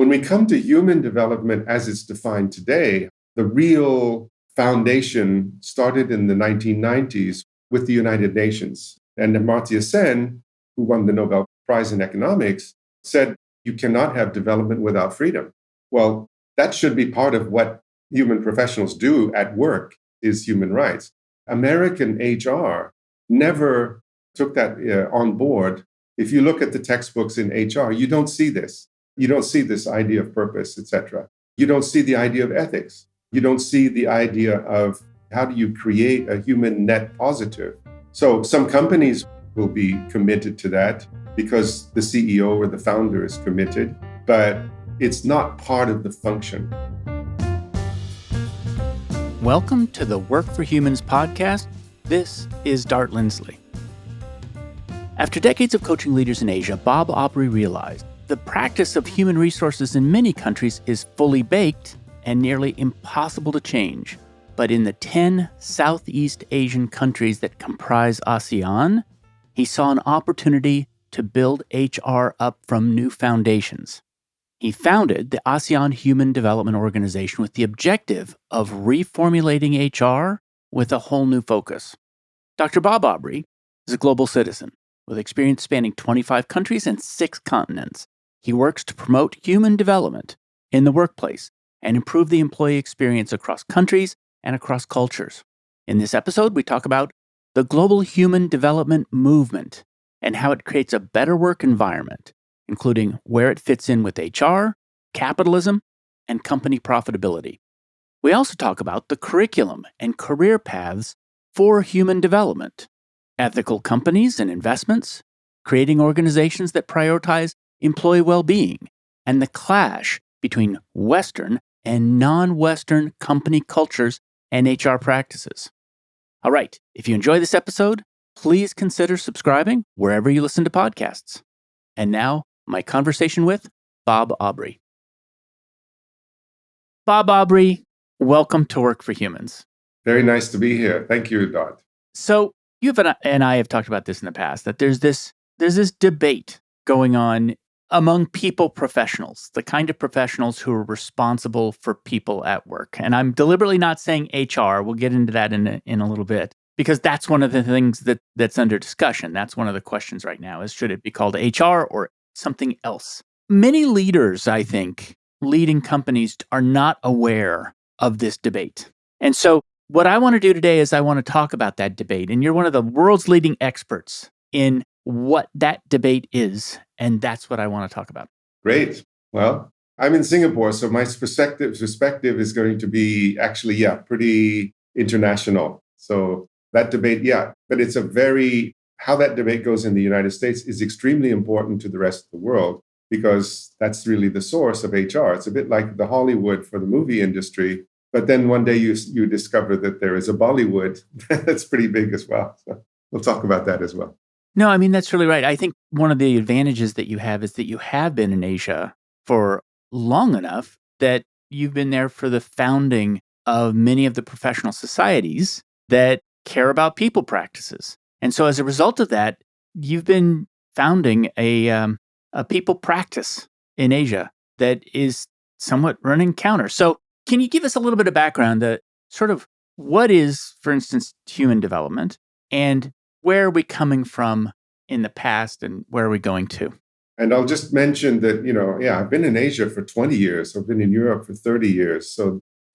When we come to human development as it's defined today, the real foundation started in the 1990s with the United Nations. And Amartya Sen, who won the Nobel Prize in economics, said you cannot have development without freedom. Well, that should be part of what human professionals do at work is human rights. American HR never took that on board. If you look at the textbooks in HR, you don't see this. You don't see this idea of purpose, etc. You don't see the idea of ethics. You don't see the idea of how do you create a human net positive. So some companies will be committed to that because the CEO or the founder is committed, but it's not part of the function. Welcome to the Work for Humans podcast. This is Dart Lindsley. After decades of coaching leaders in Asia, Bob Aubrey realized the practice of human resources in many countries is fully baked and nearly impossible to change. But in the 10 Southeast Asian countries that comprise ASEAN, he saw an opportunity to build HR up from new foundations. He founded the ASEAN Human Development Organization with the objective of reformulating HR with a whole new focus. Dr. Bob Aubrey is a global citizen with experience spanning 25 countries and 6 continents. He works to promote human development in the workplace and improve the employee experience across countries and across cultures. In this episode, we talk about the global human development movement and how it creates a better work environment, including where it fits in with HR, capitalism, and company profitability. We also talk about the curriculum and career paths for human development, ethical companies and investments, creating organizations that prioritize employee well-being, and the clash between Western and non-Western company cultures and HR practices. All right, if you enjoy this episode, please consider subscribing wherever you listen to podcasts. And now, my conversation with Bob Aubrey. Bob Aubrey, welcome to Work for Humans. Very nice to be here. Thank you, Dot. So you and I have talked about this in the past, that there's this debate going on among people professionals, the kind of professionals who are responsible for people at work. And I'm deliberately not saying HR. We'll get into that in a little bit, because that's one of the things that's under discussion. That's one of the questions right now is, should it be called HR or something else? Many leaders, I think, leading companies are not aware of this debate. And so what I want to do today is I want to talk about that debate. And you're one of the world's leading experts in what that debate is. And that's what I want to talk about. Great. Well, I'm in Singapore, so my perspective is going to be actually, pretty international. So that debate, but it's how that debate goes in the United States is extremely important to the rest of the world, because that's really the source of HR. It's a bit like the Hollywood for the movie industry. But then one day you discover that there is a Bollywood that's pretty big as well. So we'll talk about that as well. No, I mean, that's really right. I think one of the advantages that you have is that you have been in Asia for long enough that you've been there for the founding of many of the professional societies that care about people practices. And so as a result of that, you've been founding a people practice in Asia that is somewhat running counter. So can you give us a little bit of background, that sort of what is, for instance, human development, and where are we coming from in the past and where are we going to? And I'll just mention that, I've been in Asia for 20 years. I've been in Europe for 30 years.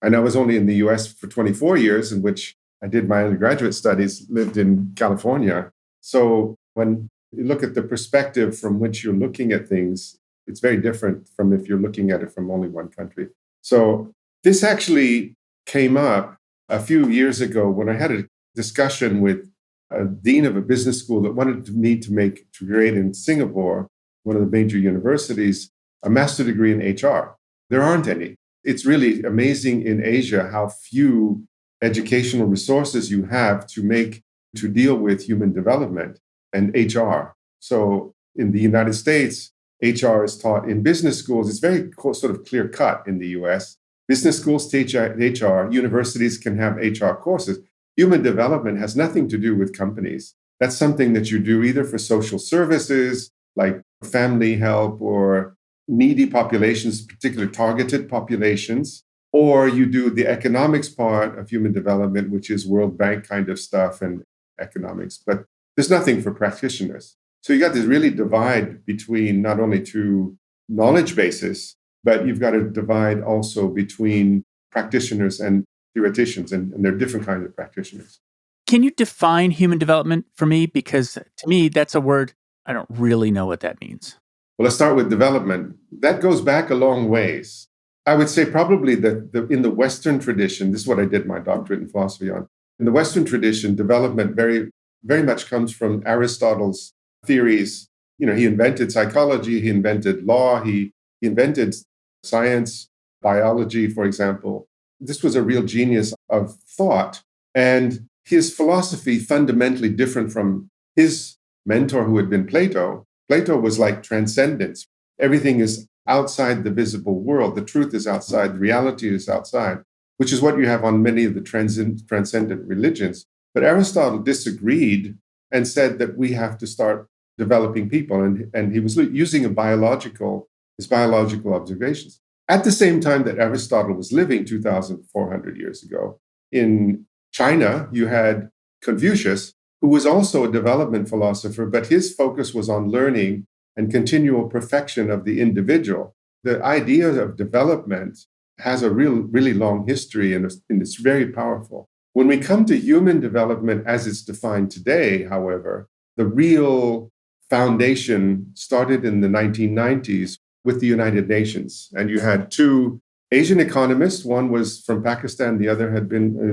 And I was only in the US for 24 years, in which I did my undergraduate studies, lived in California. So when you look at the perspective from which you're looking at things, it's very different from if you're looking at it from only one country. So this actually came up a few years ago when I had a discussion with a dean of a business school that wanted me to create in Singapore, one of the major universities, a master's degree in HR. There aren't any. It's really amazing in Asia how few educational resources you have to deal with human development and HR. So in the United States, HR is taught in business schools. It's very sort of clear cut in the US. Business schools teach HR. Universities can have HR courses. Human development has nothing to do with companies. That's something that you do either for social services, like family help or needy populations, particularly targeted populations, or you do the economics part of human development, which is World Bank kind of stuff and economics. But there's nothing for practitioners. So you got this really divide between not only two knowledge bases, but you've got to divide also between practitioners and theoreticians, and they're different kinds of practitioners. Can you define human development for me? Because to me, that's a word I don't really know what that means. Well, let's start with development. That goes back a long ways. I would say probably that in the Western tradition, this is what I did my doctorate in philosophy on. In the Western tradition, development very, very much comes from Aristotle's theories. He invented psychology, he invented law, he invented science, biology, for example. This was a real genius of thought. And his philosophy fundamentally different from his mentor, who had been Plato. Plato was like transcendence. Everything is outside the visible world. The truth is outside. The reality is outside, which is what you have on many of the transcendent religions. But Aristotle disagreed and said that we have to start developing people. And he was using his biological observations. At the same time that Aristotle was living 2,400 years ago, in China, you had Confucius, who was also a development philosopher, but his focus was on learning and continual perfection of the individual. The idea of development has a really long history, and it's very powerful. When we come to human development as it's defined today, however, the real foundation started in the 1990s with the United Nations. And you had two Asian economists, one was from Pakistan, the other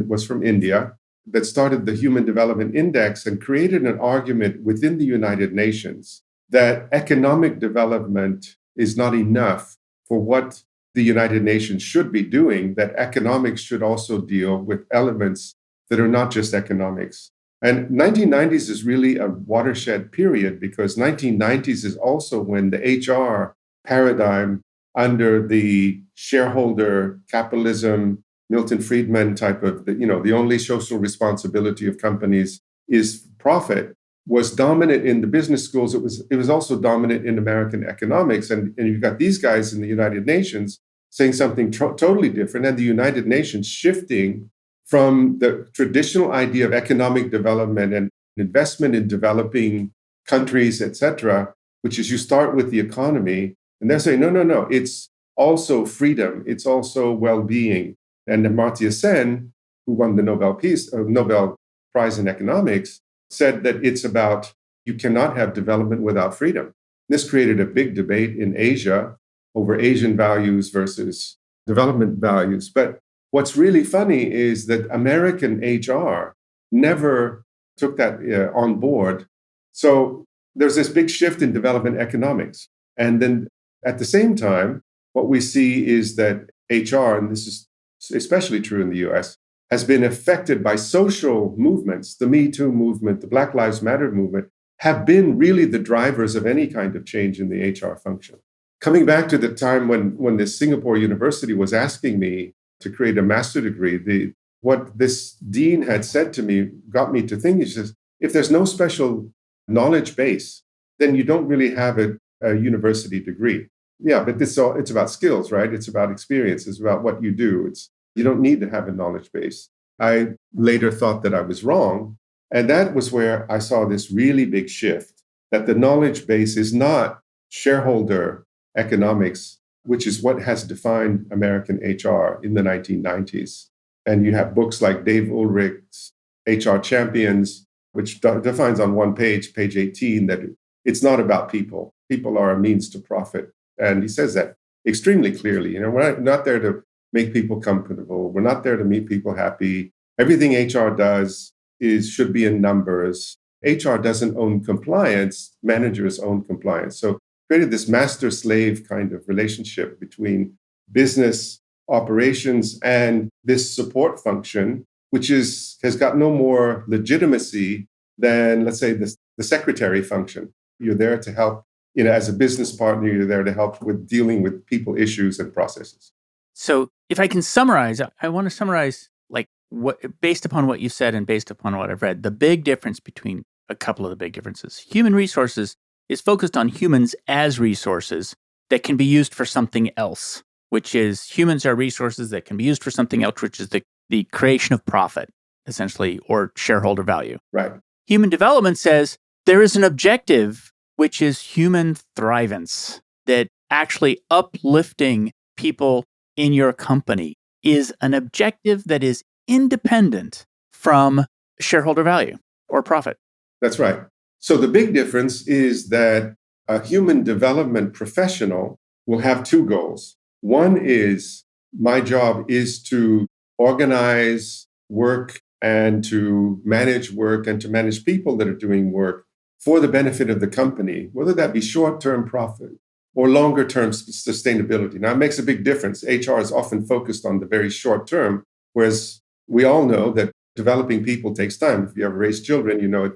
was from India, that started the Human Development Index and created an argument within the United Nations that economic development is not enough for what the United Nations should be doing, that economics should also deal with elements that are not just economics. And 1990s is really a watershed period, because 1990s is also when the HR paradigm under the shareholder capitalism, Milton Friedman type of, the only social responsibility of companies is profit, was dominant in the business schools. It was also dominant in American economics. And you've got these guys in the United Nations saying something totally different, and the United Nations shifting from the traditional idea of economic development and investment in developing countries, et cetera, which is you start with the economy, and they're saying, no, it's also freedom, it's also well-being. And Amartya Sen, who won the Nobel Prize in Economics, said that it's about you cannot have development without freedom. This created a big debate in Asia over Asian values versus development values. But what's really funny is that American HR never took that on board. So there's this big shift in development economics. And then at the same time, what we see is that HR, and this is especially true in the US, has been affected by social movements. The Me Too movement, the Black Lives Matter movement, have been really the drivers of any kind of change in the HR function. Coming back to the time when this Singapore university was asking me to create a master's degree, what this dean had said to me got me to think, he says, if there's no special knowledge base, then you don't really have a university degree. Yeah, but it's about skills, right? It's about experience. It's about what you do. You don't need to have a knowledge base. I later thought that I was wrong. And that was where I saw this really big shift, that the knowledge base is not shareholder economics, which is what has defined American HR in the 1990s. And you have books like Dave Ulrich's HR Champions, which defines on one page 18, that it's not about people. People are a means to profit. And he says that extremely clearly. We're not there to make people comfortable. We're not there to make people happy. Everything HR does should be in numbers. HR doesn't own compliance. Managers own compliance. So created this master-slave kind of relationship between business operations and this support function, which has got no more legitimacy than, let's say, the secretary function. You're there to help, as a business partner, you're there to help with dealing with people issues and processes. So if I can summarize, I want to summarize, based upon what you said and based upon what I've read, the big difference between a couple of the big differences. Human resources is focused on humans as resources, that can be used for something else, which is humans are resources that can be used for something else, which is the creation of profit, essentially, or shareholder value. Right. Human development says there is an objective, which is human thrivance, that actually uplifting people in your company is an objective that is independent from shareholder value or profit. That's right. So the big difference is that a human development professional will have two goals. One is my job is to organize work and to manage work and to manage people that are doing work for the benefit of the company, whether that be short-term profit or longer-term sustainability. Now, it makes a big difference. HR is often focused on the very short term, whereas we all know that developing people takes time. If you ever raise children, you know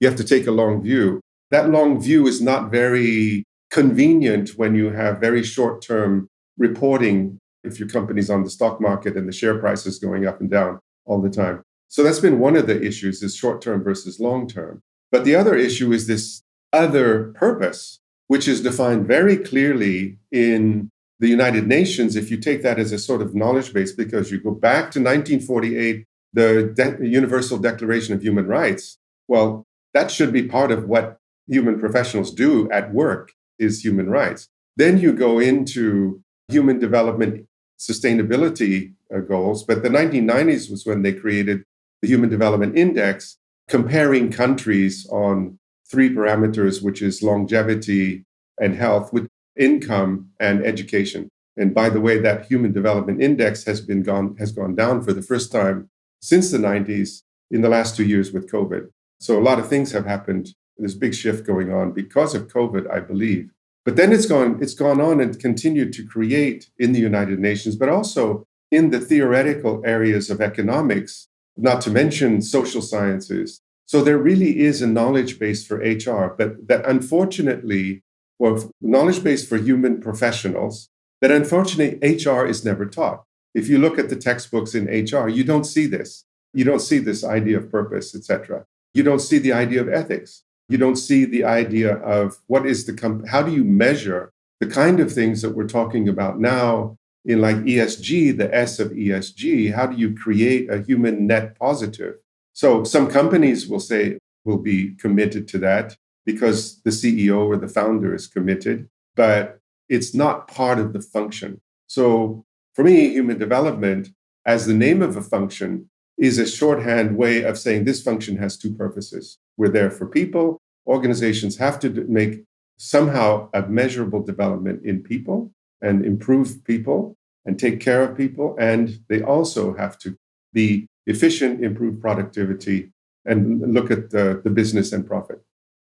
you have to take a long view. That long view is not very convenient when you have very short-term reporting if your company's on the stock market and the share price is going up and down all the time. So that's been one of the issues, is short-term versus long-term. But the other issue is this other purpose, which is defined very clearly in the United Nations. If you take that as a sort of knowledge base, because you go back to 1948, the Universal Declaration of Human Rights, well, that should be part of what human professionals do at work, is human rights. Then you go into human development sustainability goals. But the 1990s was when they created the Human Development Index, comparing countries on three parameters, which is longevity and health, with income and education. And by the way, that Human Development Index has gone down for the first time since the 90s in the last 2 years with COVID. So a lot of things have happened. There's a big shift going on because of COVID, I believe. But then it's gone on and continued to create in the United Nations, but also in the theoretical areas of economics, not to mention social sciences. So there really is a knowledge base for HR, but that unfortunately, or knowledge base for human professionals, that unfortunately HR is never taught. If you look at the textbooks in HR, you don't see this. You don't see this idea of purpose, etc. You don't see the idea of ethics. You don't see the idea of what is how do you measure the kind of things that we're talking about now in like ESG, the S of ESG. How do you create a human net positive? So some companies will be committed to that because the CEO or the founder is committed, but it's not part of the function. So for me, human development, as the name of a function, is a shorthand way of saying this function has two purposes. We're there for people. Organizations have to make somehow a measurable development in people and improve people and take care of people. And they also have to be efficient, improve productivity, and look at the business and profit.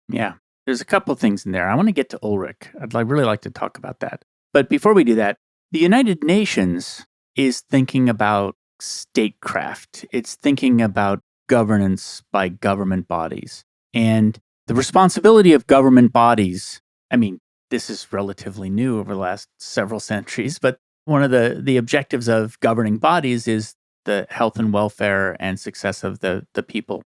Yeah, there's a couple of things in there. I want to get to Ulrich. Really like to talk about that. But before we do that, the United Nations is thinking about statecraft. It's thinking about governance by government bodies. And the responsibility of government bodies, I mean, this is relatively new over the last several centuries, but one of the objectives of governing bodies is the health and welfare and success of the people.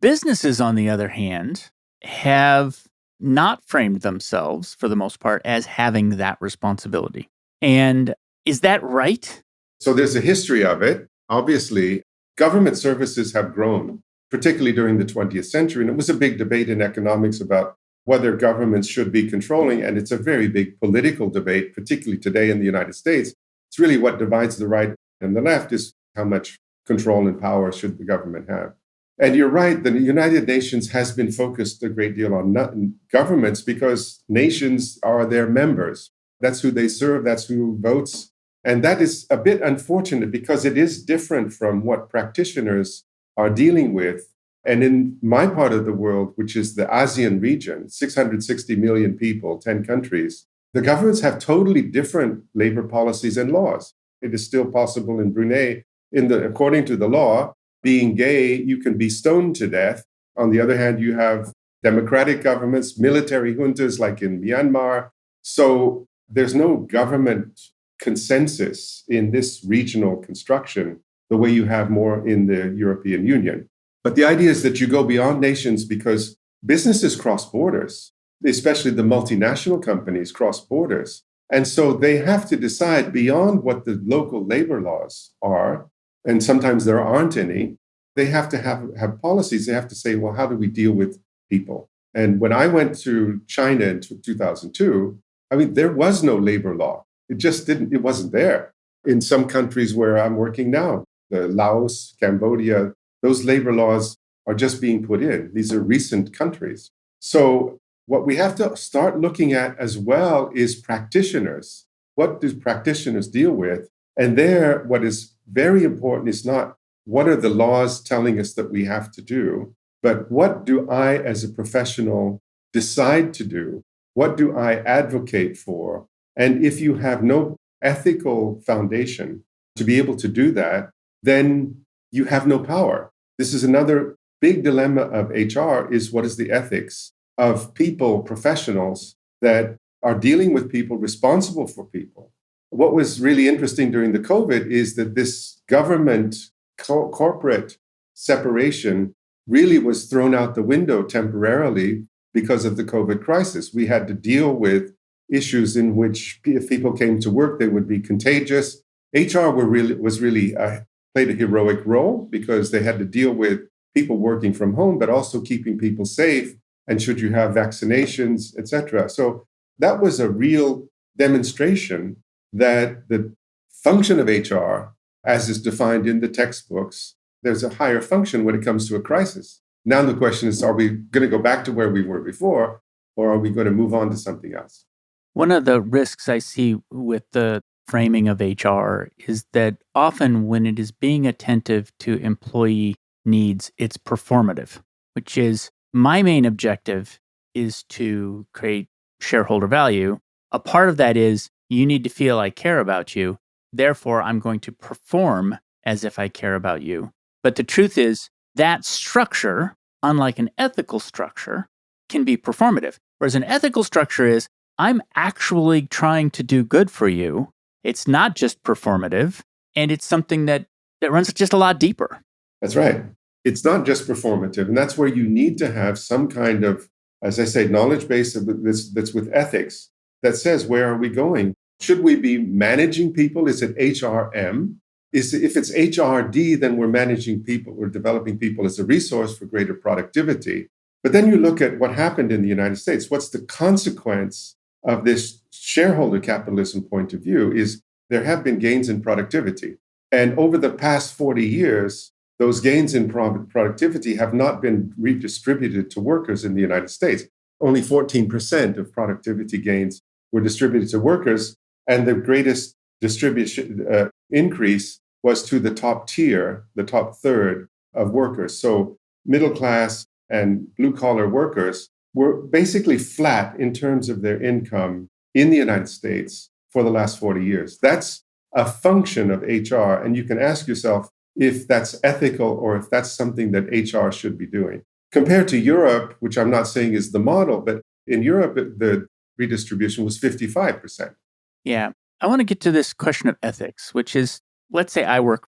Businesses, on the other hand, have not framed themselves, for the most part, as having that responsibility. And is that right? So there's a history of it. Obviously, government services have grown, particularly during the 20th century. And it was a big debate in economics about whether governments should be controlling. And it's a very big political debate, particularly today in the United States. It's really what divides the right and the left, is how much control and power should the government have. And you're right, the United Nations has been focused a great deal on governments because nations are their members. That's who they serve, that's who votes. And that is a bit unfortunate because it is different from what practitioners are dealing with. And in my part of the world, which is the ASEAN region, 660 million people, 10 countries, the governments have totally different labor policies and laws. It is still possible in Brunei, according to the law, being gay, you can be stoned to death. On the other hand, you have democratic governments, military juntas like in Myanmar. So there's no government consensus in this regional construction the way you have more in the European Union. But the idea is that you go beyond nations because businesses cross borders, especially the multinational companies cross borders. And so they have to decide beyond what the local labor laws are, and sometimes there aren't any. They have to have policies. They have to say, well, how do we deal with people? And when I went to China in 2002, I mean, there was no labor law. It wasn't there. In some countries where I'm working now, Laos, Cambodia, those labor laws are just being put in. These are recent countries. So what we have to start looking at as well is practitioners. What do practitioners deal with? And there, what is very important is not what are the laws telling us that we have to do, but what do I, as a professional, decide to do? What do I advocate for? And if you have no ethical foundation to be able to do that, then you have no power. This is another big dilemma of HR is what is the ethics of people, professionals that are dealing with people, responsible for people. What was really interesting during the COVID is that this government corporate separation really was thrown out the window temporarily because of the COVID crisis. We had to deal with issues in which if people came to work, they would be contagious. HR played a heroic role because they had to deal with people working from home, but also keeping people safe. And should you have vaccinations, et cetera. So that was a real demonstration that the function of HR, as is defined in the textbooks, there's a higher function when it comes to a crisis. Now the question is, are we going to go back to where we were before, or are we going to move on to something else? One of the risks I see with the framing of HR is that often when it is being attentive to employee needs, it's performative, which is my main objective is to create shareholder value. A part of that is you need to feel I care about you. Therefore, I'm going to perform as if I care about you. But the truth is that structure, unlike an ethical structure, can be performative. Whereas an ethical structure is I'm actually trying to do good for you. It's not just performative, and it's something that runs just a lot deeper. That's right. It's not just performative. And that's where you need to have some kind of, as I say, knowledge base that's with ethics that says, where are we going? Should we be managing people? Is it HRM? If it's HRD, then we're managing people, we're developing people as a resource for greater productivity. But then you look at what happened in the United States. What's the consequence of this shareholder capitalism point of view is there have been gains in productivity. And over the past 40 years, those gains in productivity have not been redistributed to workers in the United States. Only 14% of productivity gains were distributed to workers, and the greatest distribution increase was to the top tier, the top third of workers. So middle class and blue collar workers were basically flat in terms of their income in the United States for the last 40 years. That's a function of HR, and you can ask yourself if that's ethical or if that's something that HR should be doing. Compared to Europe, which I'm not saying is the model, but in Europe, the redistribution was 55%. Yeah. I want to get to this question of ethics, which is, let's say I work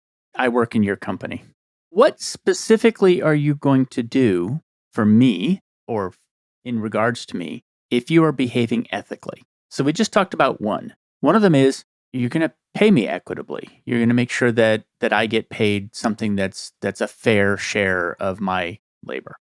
in your company. What specifically are you going to do for me or in regards to me if you are behaving ethically? So we just talked about one. One of them is you're going to pay me equitably. You're going to make sure that I get paid something that's a fair share of my labor.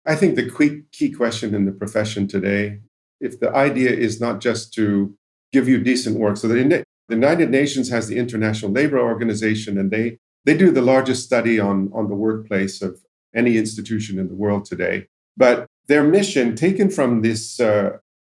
I think the key question in the profession today, if the idea is not just to give you decent work, so the United Nations has the International Labor Organization, and they do the largest study on the workplace of any institution in the world today. But their mission, taken from this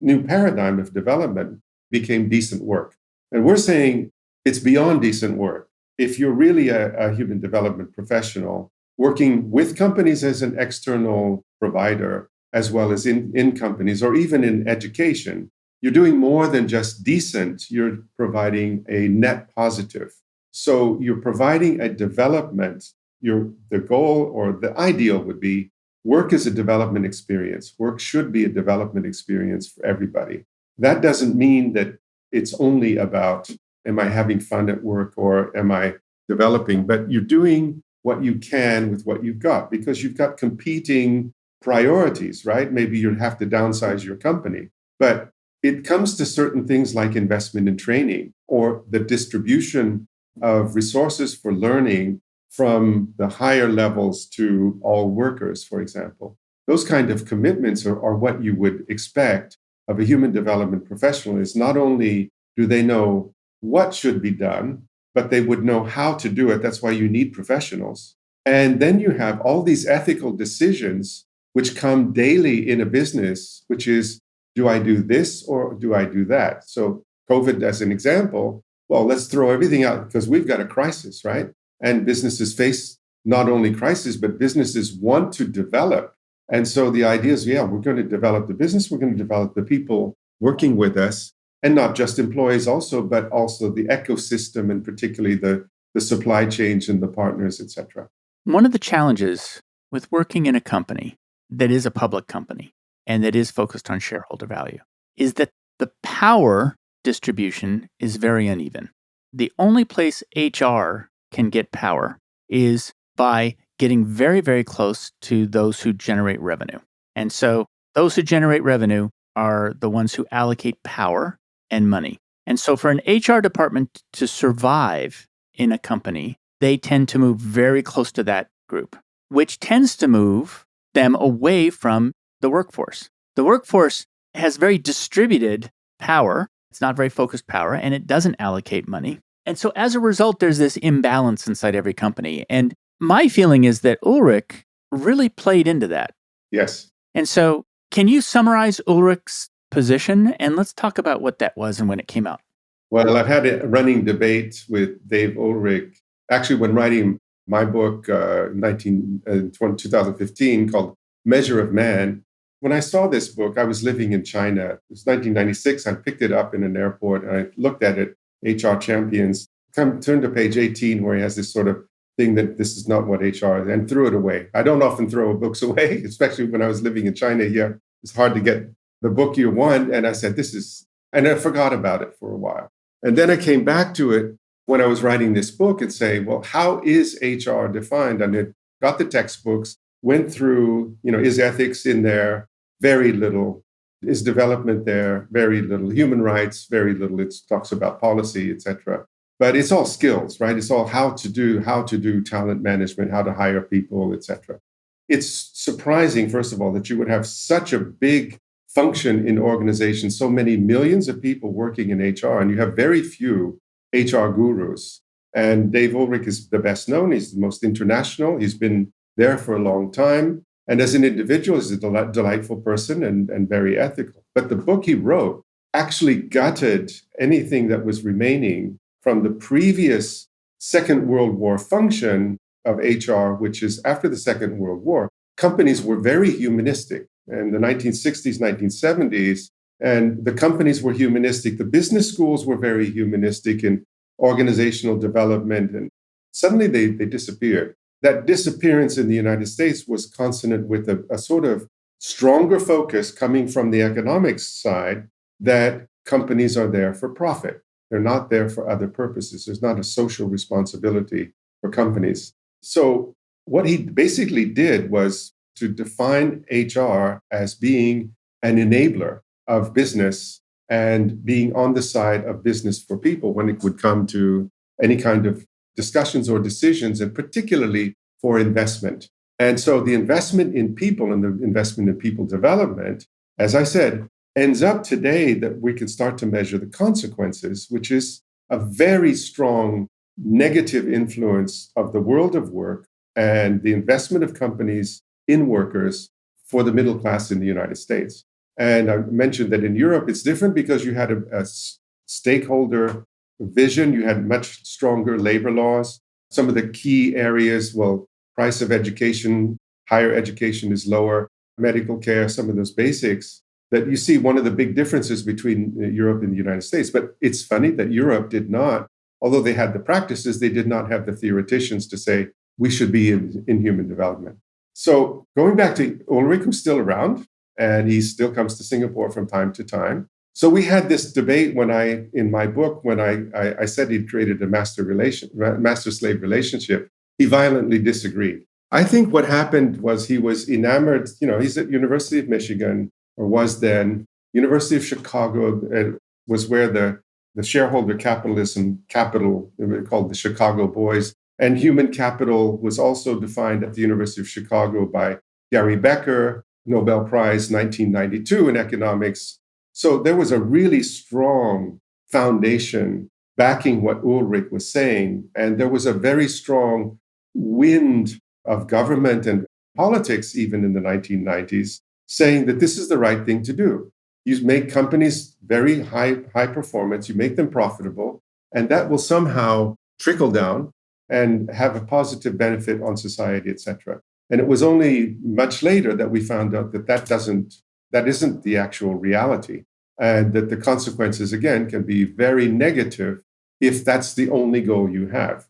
new paradigm of development, became decent work. And we're saying it's beyond decent work. If you're really a human development professional, working with companies as an external provider, as well as in companies or even in education, you're doing more than just decent. You're providing a net positive. So you're providing a development. The goal or the ideal would be work is a development experience. Work should be a development experience for everybody. That doesn't mean that it's only about, am I having fun at work or am I developing? But you're doing what you can with what you've got because you've got competing priorities, right? Maybe you'll have to downsize your company. But it comes to certain things like investment in training or the distribution of resources for learning from the higher levels to all workers, for example. Those kind of commitments are what you would expect of a human development professional. Is not only do they know what should be done, but they would know how to do it. That's why you need professionals. And then you have all these ethical decisions which come daily in a business, which is, do I do this or do I do that? So, COVID as an example, well, let's throw everything out because we've got a crisis, right? And businesses face not only crisis, but businesses want to develop. And so the idea is, yeah, we're going to develop the business, we're going to develop the people working with us, and not just employees also, but also the ecosystem and particularly the supply chains and the partners, et cetera. One of the challenges with working in a company that is a public company and that is focused on shareholder value is that the power distribution is very uneven. The only place HR can get power is by getting very, very close to those who generate revenue. And so those who generate revenue are the ones who allocate power and money. And so for an HR department to survive in a company, they tend to move very close to that group, which tends to move them away from the workforce. The workforce has very distributed power. It's not very focused power, and it doesn't allocate money. And so as a result, there's this imbalance inside every company. And my feeling is that Ulrich really played into that. Yes. And so can you summarize Ulrich's position? And let's talk about what that was and when it came out. Well, I've had a running debate with Dave Ulrich, actually, when writing my book in 2015 called Measure of Man. When I saw this book, I was living in China. It was 1996. I picked it up in an airport and I looked at it, HR Champions. Turned to page 18 where he has this sort of thing that this is not what HR is, and threw it away. I don't often throw books away, especially when I was living in China here. It's hard to get the book you want. And I said, and I forgot about it for a while. And then I came back to it when I was writing this book and say, well, how is HR defined? And it got the textbooks, went through, is ethics in there? Very little. Is development there? Very little. Human rights? Very little. It talks about policy, et cetera. But it's all skills, right? It's all how to do talent management, how to hire people, et cetera. It's surprising, first of all, that you would have such a big function in organizations, so many millions of people working in HR, and you have very few HR gurus. And Dave Ulrich is the best known. He's the most international. He's been there for a long time. And as an individual, he's a delightful person and very ethical. But the book he wrote actually gutted anything that was remaining from the previous Second World War function of HR, which is after the Second World War. Companies were very humanistic in the 1960s, 1970s, and the companies were humanistic. The business schools were very humanistic in organizational development, and suddenly they disappeared. That disappearance in the United States was consonant with a sort of stronger focus coming from the economics side that companies are there for profit. They're not there for other purposes. There's not a social responsibility for companies. So what he basically did was to define HR as being an enabler of business and being on the side of business for people when it would come to any kind of discussions or decisions, and particularly for investment. And so the investment in people and the investment in people development, as I said, ends up today that we can start to measure the consequences, which is a very strong negative influence of the world of work and the investment of companies in workers for the middle class in the United States. And I mentioned that in Europe, it's different because you had a stakeholder vision. You had much stronger labor laws. Some of the key areas, well, price of education, higher education is lower, medical care, some of those basics that you see one of the big differences between Europe and the United States. But it's funny that Europe did not, although they had the practices, they did not have the theoreticians to say, we should be in human development. So going back to Ulrich, who's still around, and he still comes to Singapore from time to time. So we had this debate in my book, when I said he'd created a master-slave relationship, he violently disagreed. I think what happened was he was enamored, he's at University of Michigan, or was then, University of Chicago was where the shareholder capitalism capital, called the Chicago Boys, and human capital was also defined at the University of Chicago by Gary Becker, Nobel Prize 1992 in economics. So there was a really strong foundation backing what Ulrich was saying. And there was a very strong wind of government and politics, even in the 1990s, saying that this is the right thing to do. You make companies very high performance, you make them profitable, and that will somehow trickle down and have a positive benefit on society, et cetera. And it was only much later that we found out that that isn't the actual reality, and that the consequences, again, can be very negative if that's the only goal you have.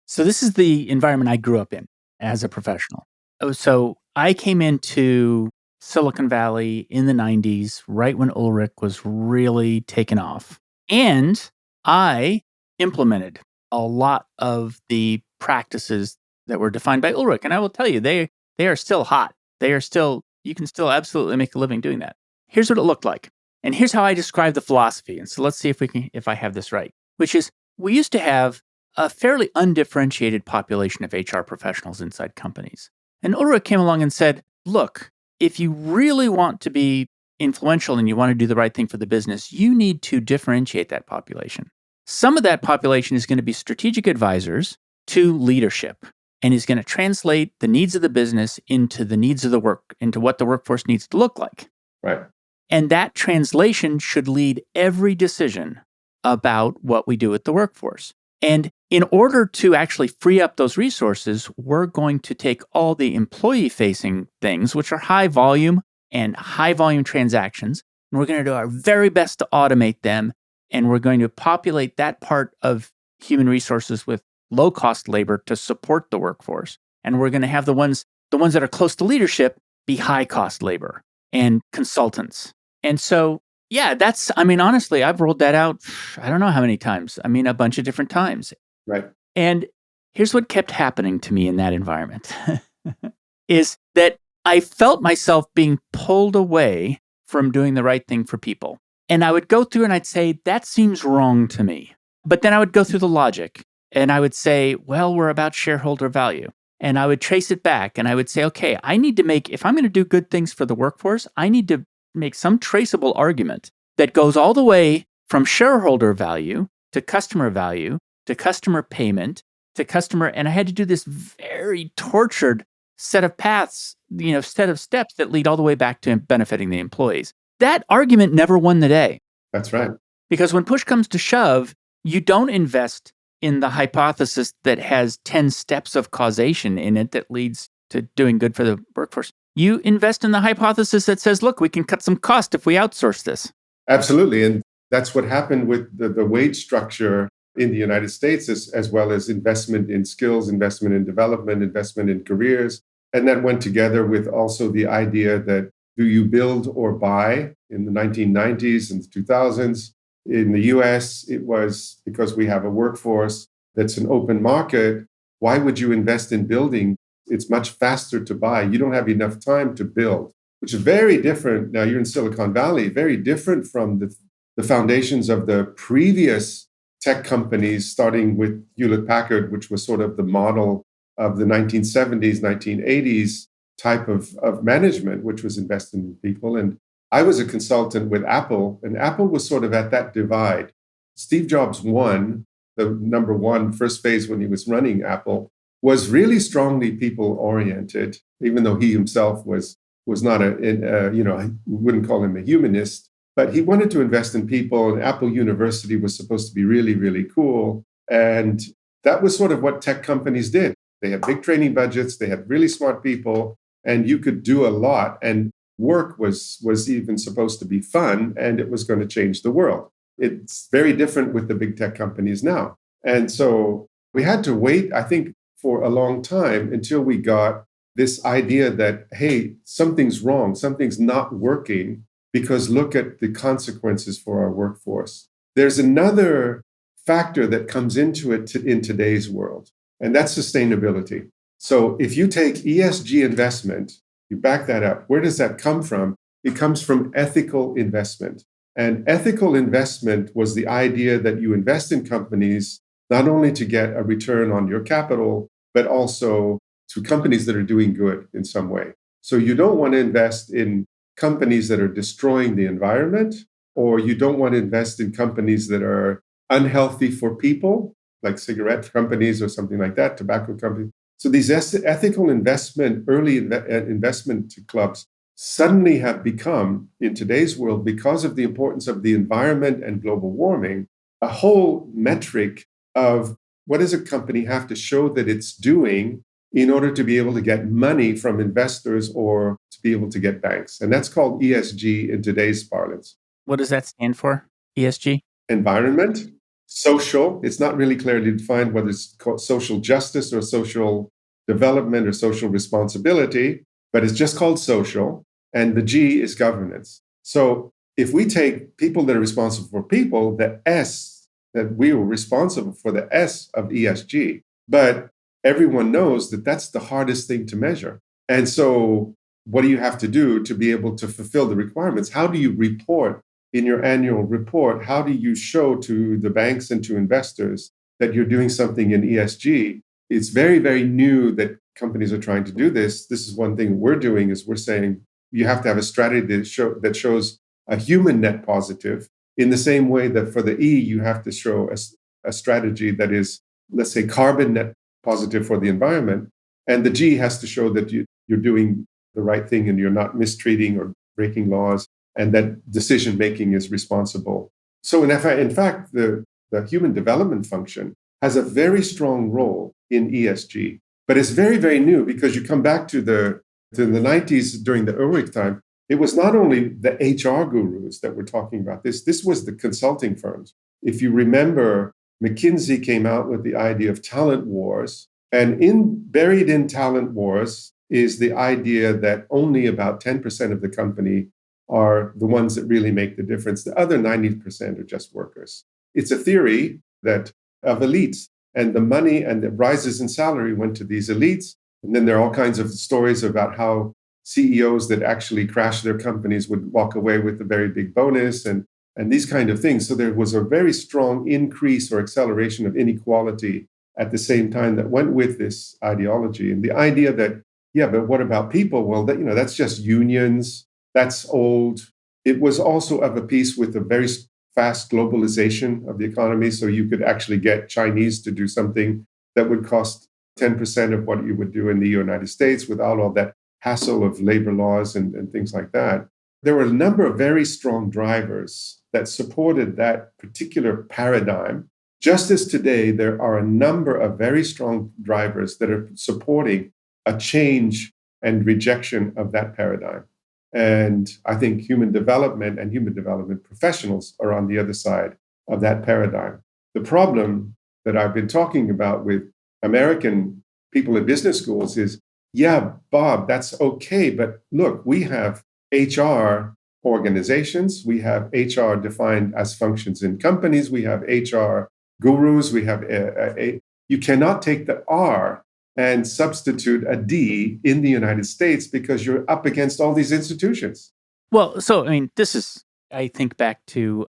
So this is the environment I grew up in as a professional. So I came into Silicon Valley in the 90s, right when Ulrich was really taking off. And I implemented a lot of the practices that were defined by Ulrich. And I will tell you, they are still hot. You can still absolutely make a living doing that. Here's what it looked like. And here's how I describe the philosophy. And so let's see if I have this right, which is we used to have a fairly undifferentiated population of HR professionals inside companies. And Ulrich came along and said, look, if you really want to be influential and you want to do the right thing for the business, you need to differentiate that population. Some of that population is going to be strategic advisors to leadership and is going to translate the needs of the business into the needs of the work, into what the workforce needs to look like. Right. And that translation should lead every decision about what we do with the workforce. And in order to actually free up those resources, we're going to take all the employee-facing things, which are high volume transactions, and we're going to do our very best to automate them, and we're going to populate that part of human resources with low-cost labor to support the workforce. And we're going to have the ones that are close to leadership be high-cost labor and consultants. And so, yeah, honestly, I've rolled that out, I don't know how many times. A bunch of different times. Right. And here's what kept happening to me in that environment is that I felt myself being pulled away from doing the right thing for people. And I would go through and I'd say, that seems wrong to me. But then I would go through the logic and I would say, well, we're about shareholder value. And I would trace it back and I would say, okay, if I'm going to do good things for the workforce, I need to make some traceable argument that goes all the way from shareholder value to customer payment to customer. And I had to do this very tortured set of paths, set of steps that lead all the way back to benefiting the employees. That argument never won the day. That's right. Because when push comes to shove, you don't invest in the hypothesis that has 10 steps of causation in it that leads to doing good for the workforce. You invest in the hypothesis that says, look, we can cut some cost if we outsource this. Absolutely. And that's what happened with the wage structure in the United States, as well as investment in skills, investment in development, investment in careers. And that went together with also the idea that do you build or buy in the 1990s and the 2000s? In the US, it was because we have a workforce that's an open market. Why would you invest in building? It's much faster to buy. You don't have enough time to build, which is very different. Now you're in Silicon Valley, very different from the foundations of the previous tech companies, starting with Hewlett-Packard, which was sort of the model of the 1970s, 1980s type of management, which was investing in people. And I was a consultant with Apple, and Apple was sort of at that divide. Steve Jobs won the number one first phase when he was running Apple, was really strongly people-oriented, even though he himself was not we wouldn't call him a humanist, but he wanted to invest in people, and Apple University was supposed to be really, really cool. And that was sort of what tech companies did. They had big training budgets, they had really smart people, and you could do a lot. And work was even supposed to be fun, and it was going to change the world. It's very different with the big tech companies now. And so we had to wait, I think, for a long time until we got this idea that, hey, something's wrong, something's not working, because look at the consequences for our workforce. There's another factor that comes into it in today's world, and that's sustainability. So if you take ESG investment, you back that up, where does that come from? It comes from ethical investment. And ethical investment was the idea that you invest in companies not only to get a return on your capital, but also to companies that are doing good in some way. So you don't want to invest in companies that are destroying the environment, or you don't want to invest in companies that are unhealthy for people, like cigarette companies or something like that, tobacco companies. So these ethical investment, early investment clubs suddenly have become, in today's world, because of the importance of the environment and global warming, a whole metric of what does a company have to show that it's doing in order to be able to get money from investors or to be able to get banks. And that's called ESG in today's parlance. What does that stand for? ESG? Environment, social. It's not really clearly defined whether it's called social justice or social development or social responsibility, but it's just called social. And the G is governance. So if we take people that are responsible for people, the S, that we were responsible for the S of ESG, but everyone knows that that's the hardest thing to measure. And so what do you have to do to be able to fulfill the requirements? How do you report in your annual report? How do you show to the banks and to investors that you're doing something in ESG? It's very, very new that companies are trying to do this. This is one thing we're doing is we're saying you have to have a strategy that shows a human net positive in the same way that for the E, you have to show a strategy that is, let's say, carbon net positive for the environment. And the G has to show that you're doing the right thing and you're not mistreating or breaking laws, and that decision making is responsible. So in fact, the human development function has a very strong role in ESG, but it's very, very new because you come back to the 90s during the Ulrich time. It was not only the HR gurus that were talking about this. This was the consulting firms. If you remember, McKinsey came out with the idea of talent wars, and buried in talent wars is the idea that only about 10% of the company are the ones that really make the difference. The other 90% are just workers. It's a theory that of elites, and the money and the rises in salary went to these elites. And then there are all kinds of stories about how CEOs that actually crashed their companies would walk away with a very big bonus and these kind of things. So there was a very strong increase or acceleration of inequality at the same time that went with this ideology. And the idea that, yeah, but what about people? Well, that's just unions. That's old. It was also of a piece with a very fast globalization of the economy. So you could actually get Chinese to do something that would cost 10% of what you would do in the United States without all that hassle of labor laws and things like that. There were a number of very strong drivers that supported that particular paradigm. Just as today, there are a number of very strong drivers that are supporting a change and rejection of that paradigm. And I think human development and human development professionals are on the other side of that paradigm. The problem that I've been talking about with American people in business schools is, yeah, Bob, that's okay. But look, we have HR organizations. We have HR defined as functions in companies. We have HR gurus. We have you cannot take the R and substitute a D in the United States because you're up against all these institutions. Well, so, this is, I think back to,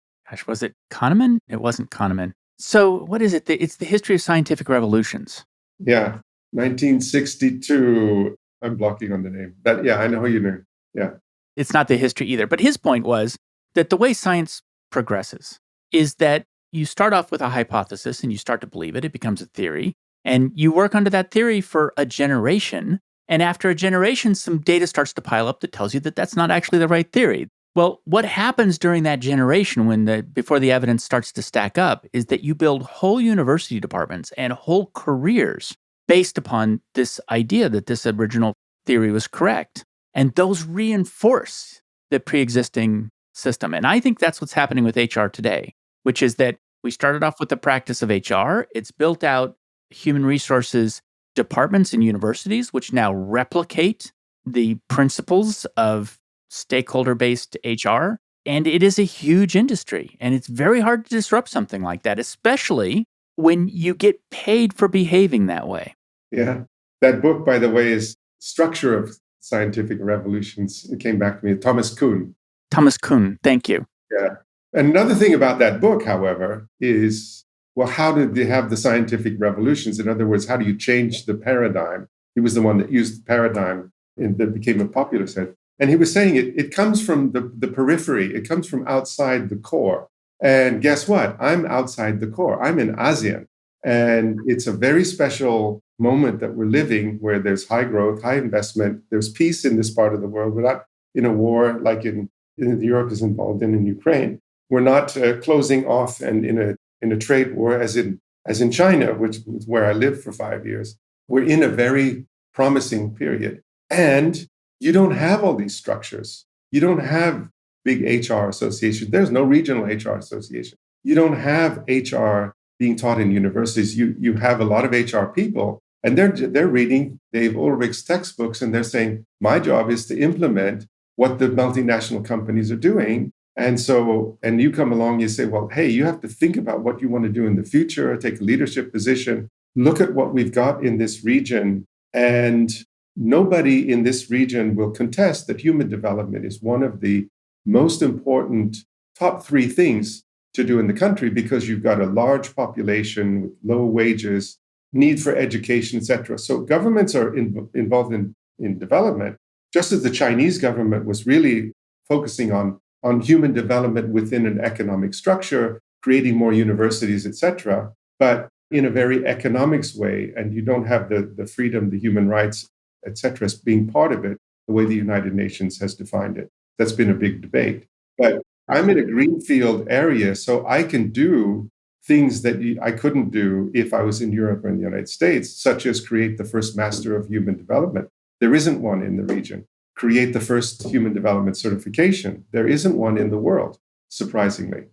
was it Kahneman? It wasn't Kahneman. So what is it? It's the history of scientific revolutions. Yeah, 1962. I'm blocking on the name. I know who you know. Yeah. It's not the history either. But his point was that the way science progresses is that you start off with a hypothesis and you start to believe it. It becomes a theory. And you work under that theory for a generation. And after a generation, some data starts to pile up that tells you that that's not actually the right theory. Well, what happens during that generation before the evidence starts to stack up is that you build whole university departments and whole careers based upon this idea that this original theory was correct. And those reinforce the pre-existing system. And I think that's what's happening with HR today, which is that we started off with the practice of HR. It's built out human resources departments in universities, which now replicate the principles of stakeholder-based HR. And it is a huge industry. And it's very hard to disrupt something like that, especially when you get paid for behaving that way. Yeah. That book, by the way, is Structure of scientific revolutions. It came back to me, Thomas Kuhn. Thomas Kuhn, thank you. Yeah. And another thing about that book, however, is, well, how did they have the scientific revolutions? In other words, how do you change the paradigm? He was the one that used the paradigm and that became a popular sense. And he was saying it comes from the periphery. It comes from outside the core. And guess what? I'm outside the core. I'm in ASEAN. And it's a very special moment that we're living where there's high growth, high investment. There's peace in this part of the world. We're not in a war like in Europe is involved in Ukraine. We're not closing off and in a trade war as in China, which was where I lived for 5 years. We're in a very promising period. And you don't have all these structures. You don't have big HR associations. There's no regional HR association. You don't have HR being taught in universities. You have a lot of HR people, and they're reading Dave Ulrich's textbooks, and they're saying, my job is to implement what the multinational companies are doing. And you come along, you say, well, hey, you have to think about what you want to do in the future, take a leadership position, look at what we've got in this region. And nobody in this region will contest that human development is one of the most important top 3 things to do in the country, because you've got a large population with low wages, need for education, et cetera. So governments are involved in development, just as the Chinese government was really focusing on human development within an economic structure, creating more universities, et cetera, but in a very economics way. And you don't have the freedom, the human rights, et cetera, as being part of it, the way the United Nations has defined it. That's been a big debate. But I'm in a greenfield area, so I can do things that I couldn't do if I was in Europe or in the United States, such as create the first Master of Human Development. There isn't one in the region. Create the first Human Development certification. There isn't one in the world, surprisingly.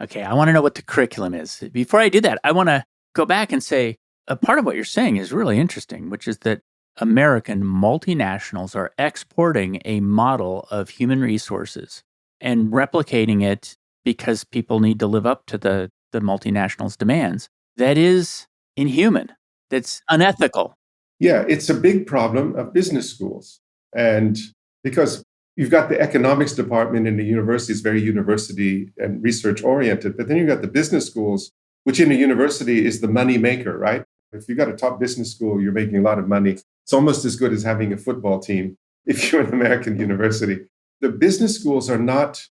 Okay, I want to know what the curriculum is. Before I do that, I want to go back and say a part of what you're saying is really interesting, which is that American multinationals are exporting a model of human resources and replicating it because people need to live up to the multinationals' demands. That is inhuman. That's unethical. Yeah, it's a big problem of business schools. And because you've got the economics department in the university is very university and research oriented, but then you've got the business schools, which in a university is the money maker, right? If you've got a top business school, you're making a lot of money. It's almost as good as having a football team if you're an American university. The business schools are not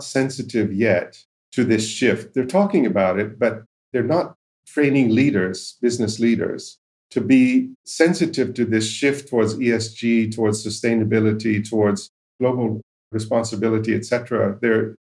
sensitive yet to this shift. They're talking about it, but they're not training leaders, business leaders, to be sensitive to this shift towards ESG, towards sustainability, towards global responsibility, et cetera.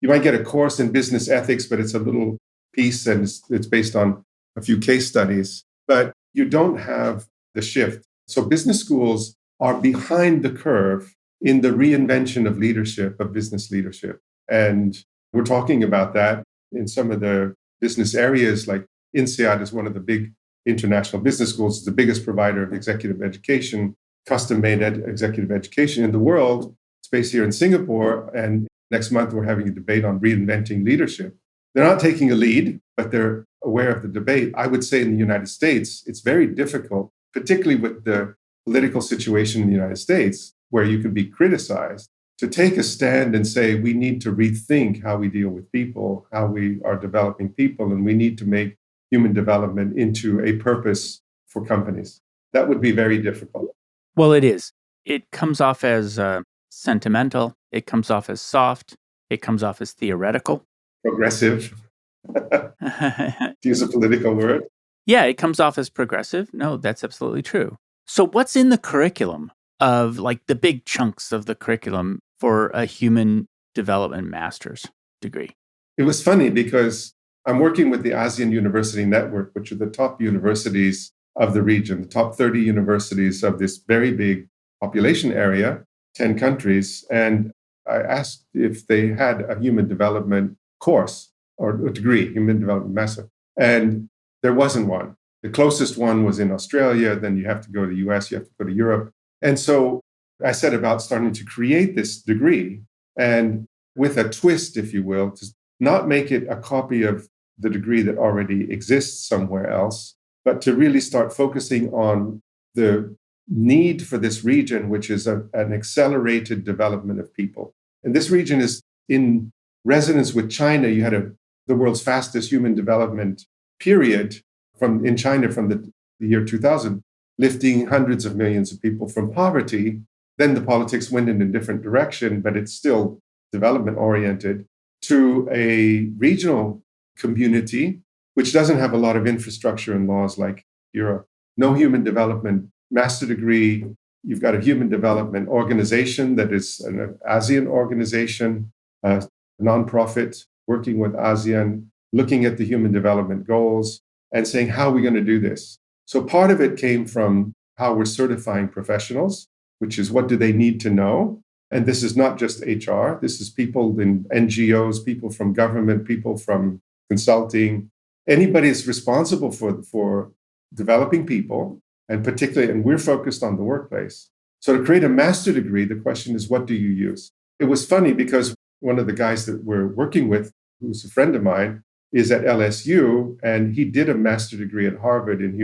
You might get a course in business ethics, but it's a little piece and it's based on a few case studies, but you don't have the shift. So business schools are behind the curve in the reinvention of leadership, of business leadership. And we're talking about that in some of the business areas, like INSEAD is one of the big international business schools. It's the biggest provider of executive education, custom-made executive education in the world. It's based here in Singapore. And next month, we're having a debate on reinventing leadership. They're not taking a lead, but they're aware of the debate. I would say in the United States, it's very difficult, particularly with the political situation in the United States, where you could be criticized, to take a stand and say, we need to rethink how we deal with people, how we are developing people, and we need to make human development into a purpose for companies. That would be very difficult. Well, it is. It comes off as sentimental. It comes off as soft. It comes off as theoretical. Progressive. To use a political word. Yeah, it comes off as progressive. No, that's absolutely true. So what's in the curriculum of like the big chunks of the curriculum for a human development master's degree? It was funny because I'm working with the ASEAN University Network, which are the top universities of the region, the top 30 universities of this very big population area, 10 countries. And I asked if they had a human development course or a degree, human development master. And there wasn't one. The closest one was in Australia. Then you have to go to the US, you have to go to Europe. And so I set about starting to create this degree and with a twist, if you will, to not make it a copy of the degree that already exists somewhere else, but to really start focusing on the need for this region, which is an accelerated development of people. And this region is in resonance with China. You had the world's fastest human development period in China from the year 2000, lifting hundreds of millions of people from poverty. Then the politics went in a different direction, but it's still development oriented, to a regional community which doesn't have a lot of infrastructure and laws like Europe. No human development master degree. You've got a human development organization that is an ASEAN organization, a nonprofit working with ASEAN, looking at the human development goals and saying, how are we going to do this? So part of it came from how we're certifying professionals, which is what do they need to know? And this is not just HR. This is people in NGOs, people from government, people from consulting. Anybody is responsible for developing people, and particularly, and we're focused on the workplace. So to create a master degree, the question is, what do you use? It was funny because one of the guys that we're working with, who's a friend of mine, is at LSU, and he did a master degree at Harvard in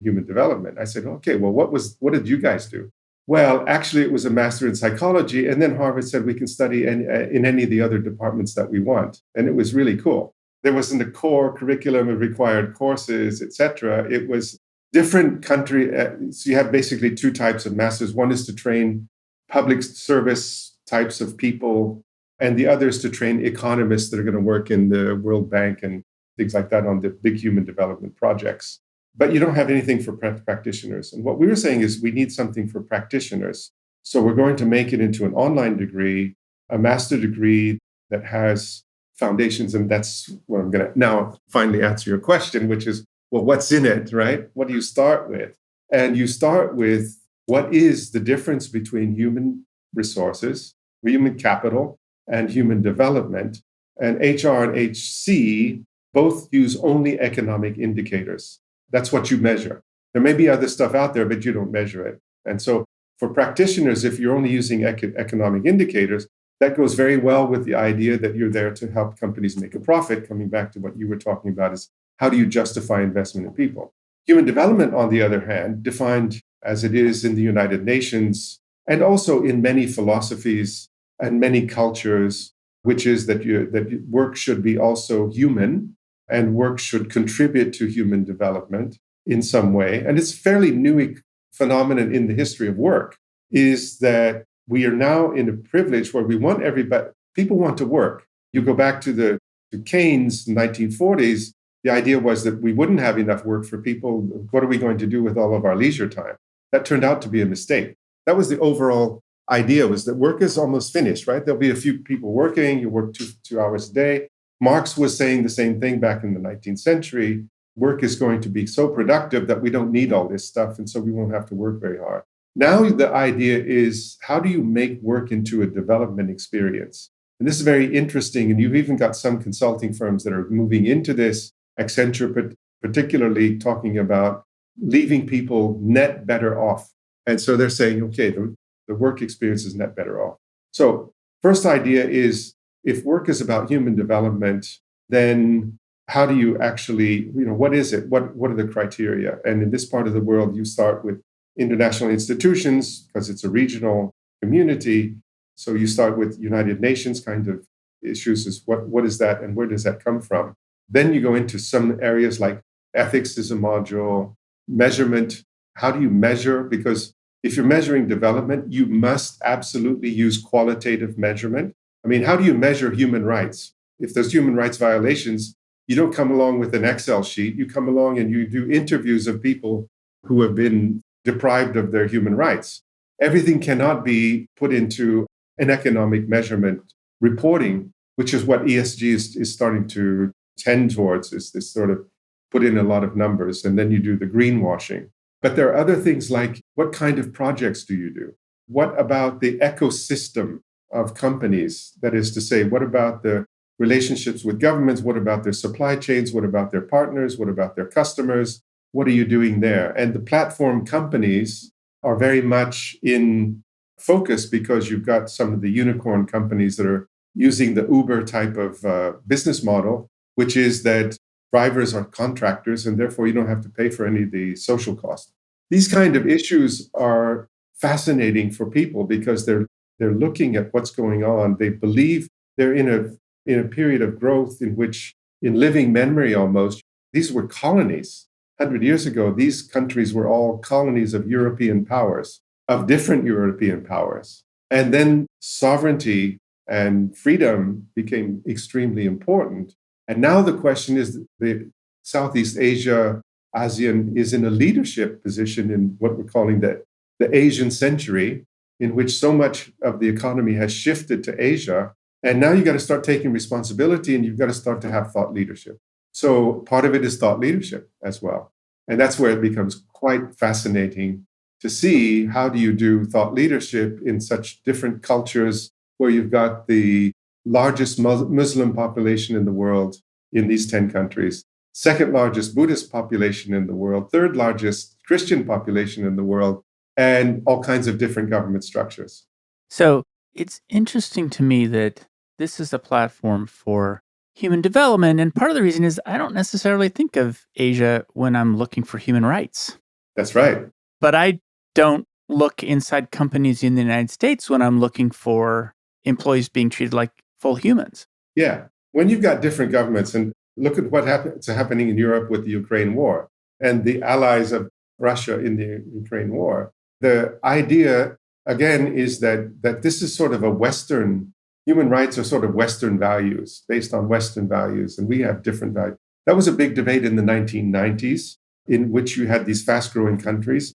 human development. I said, okay, well, what did you guys do? Well, actually, it was a master in psychology, and then Harvard said we can study in any of the other departments that we want, and it was really cool. There wasn't a core curriculum of required courses, et cetera. It was different country. So you have basically two types of masters. One is to train public service types of people, and the other is to train economists that are going to work in the World Bank and things like that on the big human development projects. But you don't have anything for practitioners. And what we were saying is we need something for practitioners. So we're going to make it into an online degree, a master degree that has foundations. And that's what I'm going to now finally answer your question, which is, well, what's in it, right? What do you start with? And you start with what is the difference between human resources, human capital, and human development. And HR and HC both use only economic indicators. That's what you measure. There may be other stuff out there, but you don't measure it. And so for practitioners, if you're only using economic indicators, that goes very well with the idea that you're there to help companies make a profit. Coming back to what you were talking about is how do you justify investment in people? Human development, on the other hand, defined as it is in the United Nations and also in many philosophies and many cultures, which is that work should be also human and work should contribute to human development in some way. And it's a fairly new phenomenon in the history of work, is that we are now in a privilege where we want everybody, people want to work. You go back to Keynes' 1940s, the idea was that we wouldn't have enough work for people. What are we going to do with all of our leisure time? That turned out to be a mistake. That was the overall idea, was that work is almost finished, right? There'll be a few people working, you work two hours a day. Marx was saying the same thing back in the 19th century. Work is going to be so productive that we don't need all this stuff, and so we won't have to work very hard. Now the idea is, how do you make work into a development experience? And this is very interesting, and you've even got some consulting firms that are moving into this, Accenture particularly talking about leaving people net better off. And so they're saying, okay, the work experience is net better off. So first idea is, if work is about human development, then how do you actually, what is it? What are the criteria? And in this part of the world, you start with international institutions because it's a regional community. So you start with United Nations kind of issues, is what is that and where does that come from? Then you go into some areas like ethics is a module, measurement. How do you measure? Because if you're measuring development, you must absolutely use qualitative measurement. I mean, how do you measure human rights? If there's human rights violations, you don't come along with an Excel sheet. You come along and you do interviews of people who have been deprived of their human rights. Everything cannot be put into an economic measurement reporting, which is what ESG is starting to tend towards, is this sort of put in a lot of numbers, and then you do the greenwashing. But there are other things like, what kind of projects do you do? What about the ecosystem of companies? That is to say, what about the relationships with governments? What about their supply chains? What about their partners? What about their customers? What are you doing there? And the platform companies are very much in focus because you've got some of the unicorn companies that are using the Uber type of business model, which is that drivers are contractors and therefore you don't have to pay for any of the social costs. These kind of issues are fascinating for people because they're looking at what's going on. They believe they're in a period of growth in which, in living memory almost, these were colonies. 100 years ago, these countries were all colonies of European powers, of different European powers. And then sovereignty and freedom became extremely important. And now the question is, the Southeast Asia, ASEAN is in a leadership position in what we're calling the Asian century, in which so much of the economy has shifted to Asia. And now you got to start taking responsibility, and you've got to start to have thought leadership. So part of it is thought leadership as well. And that's where it becomes quite fascinating to see how do you do thought leadership in such different cultures where you've got the largest Muslim population in the world in these 10 countries, second largest Buddhist population in the world, third largest Christian population in the world, and all kinds of different government structures. So it's interesting to me that this is a platform for human development. And part of the reason is I don't necessarily think of Asia when I'm looking for human rights. That's right. But I don't look inside companies in the United States when I'm looking for employees being treated like full humans. Yeah. When you've got different governments, and look at what's happening in Europe with the Ukraine war and the allies of Russia in the Ukraine war, the idea, again, is that this is sort of a Western, human rights are sort of Western values, based on Western values, and we have different values. That was a big debate in the 1990s, in which you had these fast-growing companies.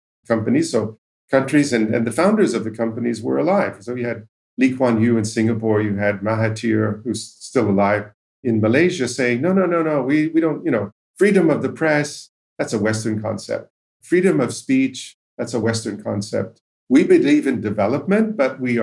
So countries and the founders of the companies were alive. So you had Lee Kuan Yew in Singapore, you had Mahathir, who's still alive, in Malaysia, saying, no, we don't, freedom of the press, that's a Western concept. Freedom of speech, that's a Western concept. We believe in development, but we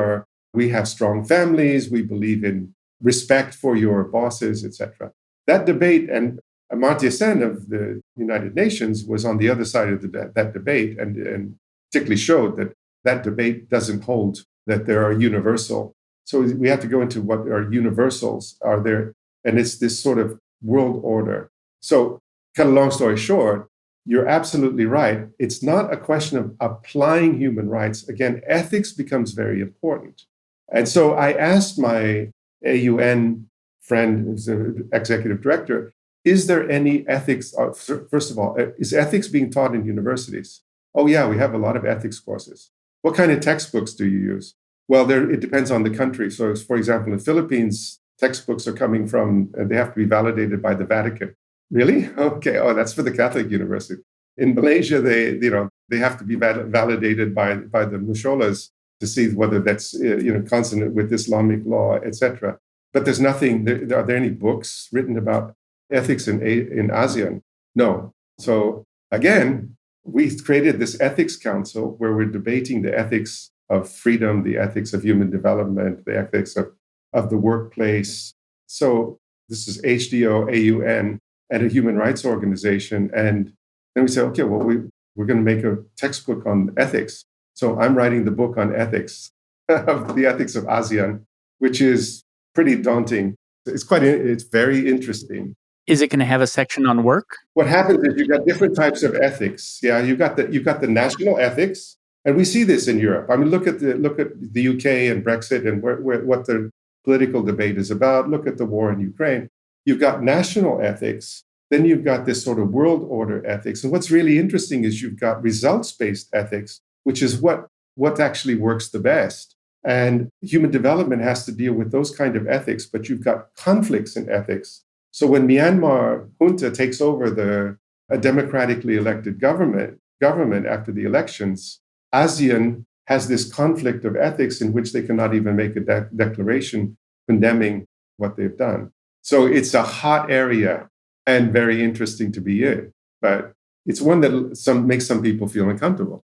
have strong families, we believe in respect for your bosses, etc. That debate, and Amartya Sen of the United Nations was on the other side of that debate, and particularly showed that debate doesn't hold, that there are universal. So we have to go into what are universals are there, and it's this sort of world order. So, cut a long story short, you're absolutely right. It's not a question of applying human rights. Again, ethics becomes very important. And so I asked my AUN friend, who's the executive director, is there any ethics? First of all, is ethics being taught in universities? Oh, yeah, we have a lot of ethics courses. What kind of textbooks do you use? Well, it depends on the country. So, for example, in the Philippines, textbooks are coming from, they have to be validated by the Vatican. Really? Okay. Oh, that's for the Catholic university. In Malaysia, they have to be validated by the musholas to see whether that's consonant with Islamic law, etc. But there's nothing. Are there any books written about ethics in ASEAN? No. So again, we created this ethics council where we're debating the ethics of freedom, the ethics of human development, the ethics of the workplace. So this is HDO, AUN, and a human rights organization. And then we say, okay, well, we're going to make a textbook on ethics. So I'm writing the book on ethics, of the ethics of ASEAN, which is pretty daunting. It's very interesting. Is it going to have a section on work? What happens is you've got different types of ethics. Yeah, you've got the national ethics, and we see this in Europe. I mean, look at the UK and Brexit and what the political debate is about. Look at the war in Ukraine. You've got national ethics, then you've got this sort of world order ethics. And what's really interesting is you've got results-based ethics, which is what actually works the best. And human development has to deal with those kind of ethics, but you've got conflicts in ethics. So when Myanmar junta takes over a democratically elected government after the elections, ASEAN has this conflict of ethics in which they cannot even make a declaration condemning what they've done. So it's a hot area and very interesting to be in, but it's one that makes some people feel uncomfortable.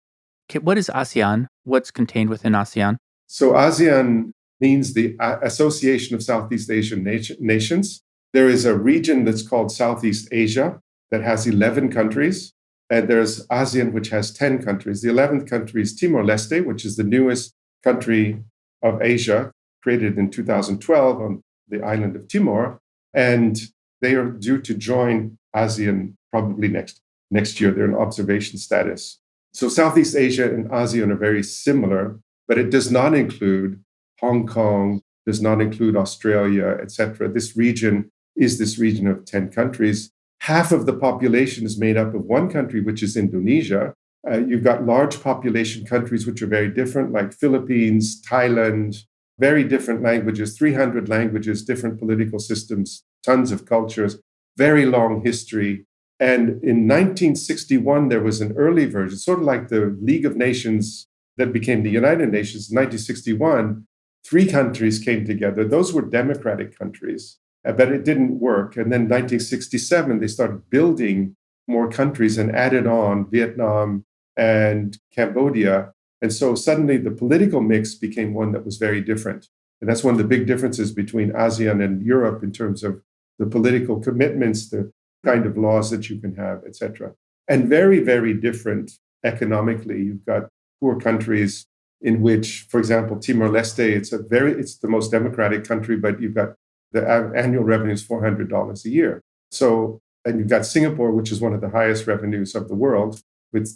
Okay, what is ASEAN? What's contained within ASEAN? So ASEAN means the Association of Southeast Asian Nations. There is a region that's called Southeast Asia that has 11 countries, and there's ASEAN, which has 10 countries. The 11th country is Timor-Leste, which is the newest country of Asia, created in 2012 on the island of Timor, and they are due to join ASEAN probably next year. They're in observation status. So Southeast Asia and ASEAN are very similar, but it does not include Hong Kong, does not include Australia, etc. This region is this region of 10 countries. Half of the population is made up of one country, which is Indonesia. You've got large population countries which are very different, like Philippines, Thailand, very different languages, 300 languages, different political systems, tons of cultures, very long history. And in 1961, there was an early version, sort of like the League of Nations that became the United Nations. In 1961, three countries came together. Those were democratic countries, but it didn't work. And then 1967, they started building more countries and added on Vietnam and Cambodia. And so suddenly the political mix became one that was very different. And that's one of the big differences between ASEAN and Europe in terms of the political commitments, the kind of laws that you can have, et cetera. And very, very different economically. You've got poor countries in which, for example, Timor-Leste, it's the most democratic country, but you've got the annual revenue is $400 a year. So, and you've got Singapore, which is one of the highest revenues of the world, with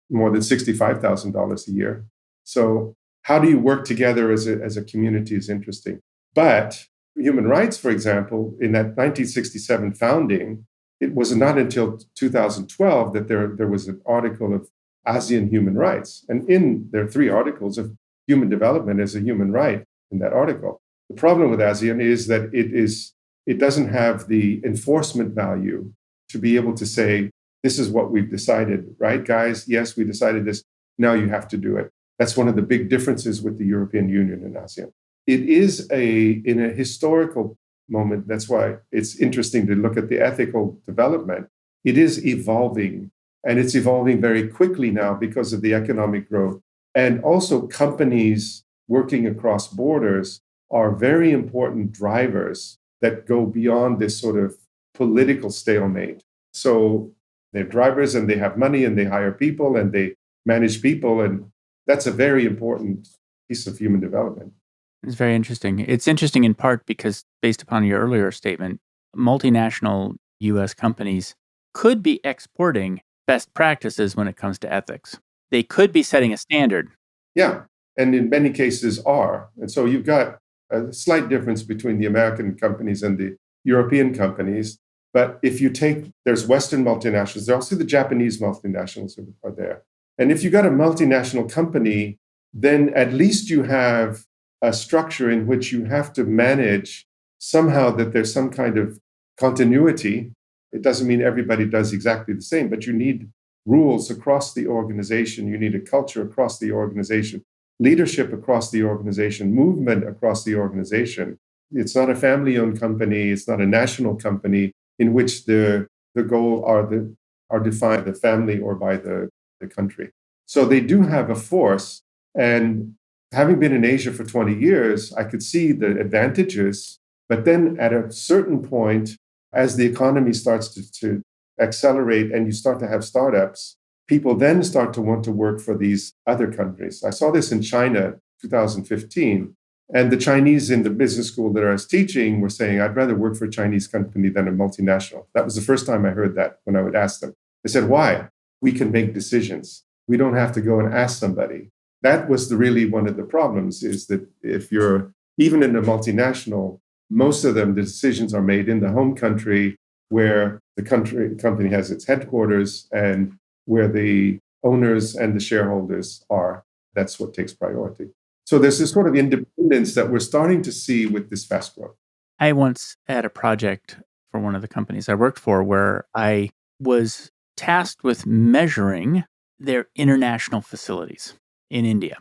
more than $65,000 a year. So, how do you work together as a community is interesting. But human rights, for example, in that 1967 founding, it was not until 2012 that there was an article of ASEAN human rights. And there are three articles of human development as a human right in that article. The problem with ASEAN is that it doesn't have the enforcement value to be able to say, this is what we've decided, right, guys? Yes, we decided this. Now you have to do it. That's one of the big differences with the European Union and ASEAN. It is in a historical moment. That's why it's interesting to look at the ethical development. It is evolving, and it's evolving very quickly now because of the economic growth. And also companies working across borders are very important drivers that go beyond this sort of political stalemate. So they're drivers and they have money and they hire people and they manage people. And that's a very important piece of human development. It's very interesting. It's interesting in part because, based upon your earlier statement, multinational U.S. companies could be exporting best practices when it comes to ethics. They could be setting a standard. Yeah, and in many cases are. And so you've got a slight difference between the American companies and the European companies. But if you there's Western multinationals, there's also the Japanese multinationals are there. And if you got a multinational company, then at least you have a structure in which you have to manage somehow that there's some kind of continuity. It doesn't mean everybody does exactly the same, but you need rules across the organization. You need a culture across the organization, leadership across the organization, movement across the organization. It's not a family-owned company. It's not a national company in which the goal are defined by the family or by the country. So they do have a force. And having been in Asia for 20 years, I could see the advantages. But then at a certain point, as the economy starts to accelerate and you start to have startups, people then start to want to work for these other countries. I saw this in China, 2015. And the Chinese in the business school that I was teaching were saying, I'd rather work for a Chinese company than a multinational. That was the first time I heard that when I would ask them. They said, why? We can make decisions. We don't have to go and ask somebody. That was really one of the problems, is that if you're even in a multinational, most of them, the decisions are made in the home country where the company has its headquarters and where the owners and the shareholders are. That's what takes priority. So there's this sort of independence that we're starting to see with this fast growth. I once had a project for one of the companies I worked for where I was tasked with measuring their international facilities in India.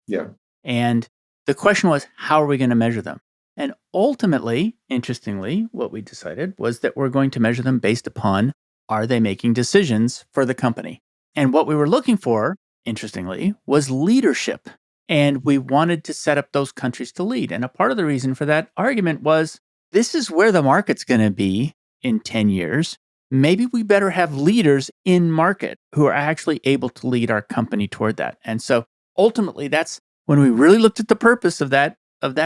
Yeah. And the question was, how are we going to measure them? And ultimately, interestingly, what we decided was that we're going to measure them based upon, are they making decisions for the company? And what we were looking for, interestingly, was leadership. And we wanted to set up those countries to lead. And a part of the reason for that argument was, this is where the market's going to be in 10 years. Maybe we better have leaders in market who are actually able to lead our company toward that. And so ultimately, that's when we really looked at the purpose of that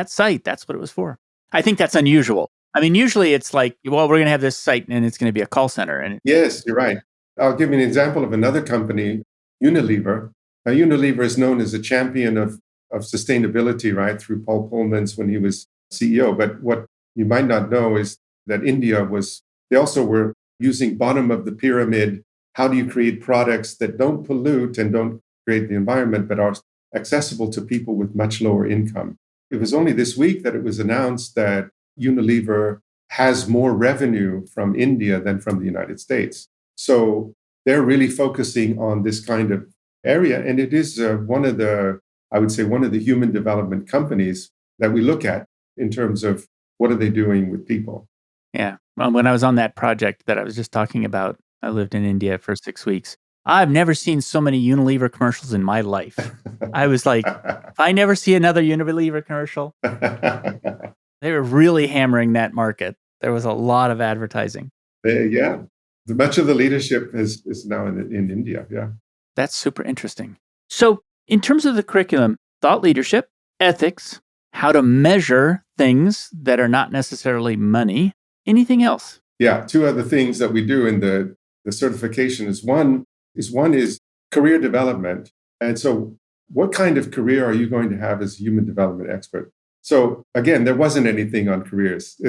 site. That's what it was for. I think that's unusual. I mean, usually it's like, well, we're going to have this site and it's going to be a call center. And yes, you're right. I'll give you an example of another company. Unilever. Now, Unilever is known as a champion of sustainability, right, through Paul Polman's when he was CEO. But what you might not know is that they also were using bottom of the pyramid. How do you create products that don't pollute and don't create the environment, but are accessible to people with much lower income? It was only this week that it was announced that Unilever has more revenue from India than from the United States. So they're really focusing on this kind of area. And it is I would say, one of the human development companies that we look at in terms of what are they doing with people. Yeah. Well, when I was on that project that I was just talking about, I lived in India for 6 weeks. I've never seen so many Unilever commercials in my life. I was like, if I never see another Unilever commercial, they were really hammering that market. There was a lot of advertising. Yeah. Much of the leadership is now in India. Yeah. That's super interesting. So, in terms of the curriculum, thought leadership, ethics, how to measure things that are not necessarily money, anything else? Yeah. Two other things that we do in the certification is one is career development. And so, what kind of career are you going to have as a human development expert? So, again, there wasn't anything on careers.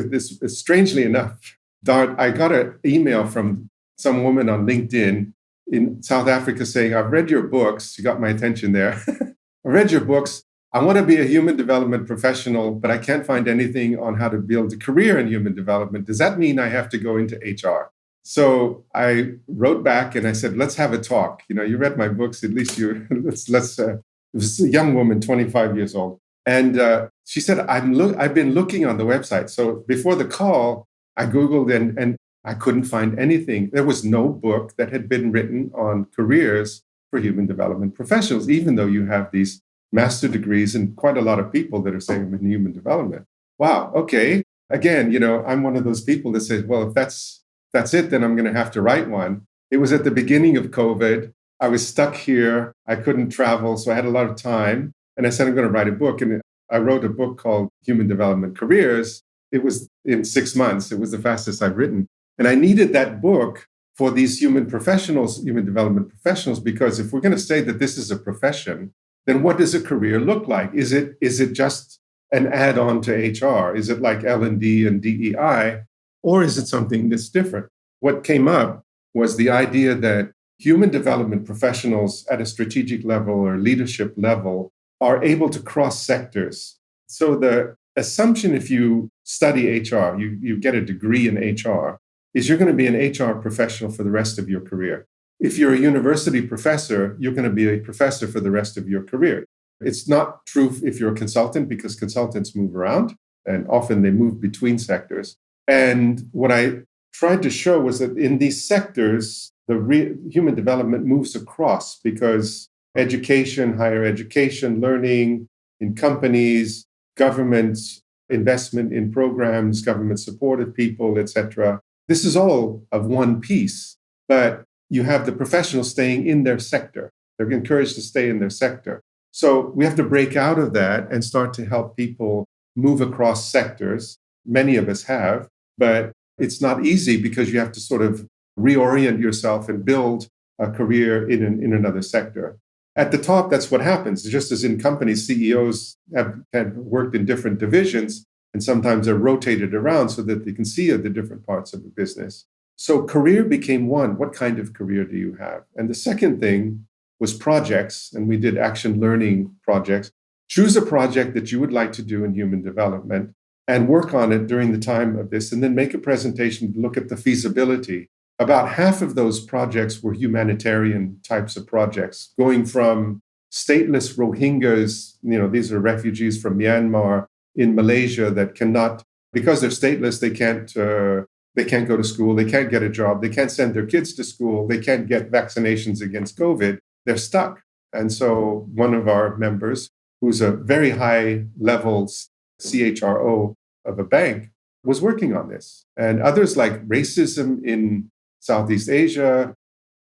Strangely enough, Dart, I got an email from some woman on LinkedIn in South Africa saying, I've read your books. You got my attention there. I read your books. I want to be a human development professional, but I can't find anything on how to build a career in human development. Does that mean I have to go into HR? So I wrote back and I said, let's have a talk. You read my books, at least it was a young woman, 25 years old. And she said, I've been looking on the website. So before the call, I Googled and I couldn't find anything. There was no book that had been written on careers for human development professionals, even though you have these master degrees and quite a lot of people that are saying I'm in human development. Wow. Okay. Again, I'm one of those people that says, well, if that's it, then I'm going to have to write one. It was at the beginning of COVID. I was stuck here. I couldn't travel. So I had a lot of time. And I said, I'm going to write a book. And I wrote a book called Human Development Careers. It was in 6 months. It was the fastest I've written. And I needed that book for these human development professionals, because if we're going to say that this is a profession, then what does a career look like? Is it just an add-on to HR? Is it like L&D and DEI? Or is it something that's different? What came up was the idea that human development professionals at a strategic level or leadership level are able to cross sectors. So the assumption, if you study HR, you get a degree in HR, is you're going to be an HR professional for the rest of your career. If you're a university professor, you're going to be a professor for the rest of your career. It's not true if you're a consultant, because consultants move around and often they move between sectors. And what I tried to show was that in these sectors, human development moves across, because education, higher education, learning in companies, governments, investment in programs, government supported people, etc. This is all of one piece, but you have the professionals staying in their sector. They're encouraged to stay in their sector. So we have to break out of that and start to help people move across sectors. Many of us have, but it's not easy, because you have to sort of reorient yourself and build a career in another sector. At the top, that's what happens. Just as in companies, CEOs have worked in different divisions, and sometimes they're rotated around so that they can see the different parts of the business. So career became one. What kind of career do you have? And the second thing was projects, and we did action learning projects. Choose a project that you would like to do in human development and work on it during the time of this, and then make a presentation to look at the feasibility. About half of those projects were humanitarian types of projects, going from stateless Rohingyas, these are refugees from Myanmar in Malaysia that cannot, because they're stateless, they can't go to school, they can't get a job, they can't send their kids to school, they can't get vaccinations against COVID, they're stuck. And so one of our members, who's a very high level CHRO of a bank, was working on this. And others like racism in Southeast Asia,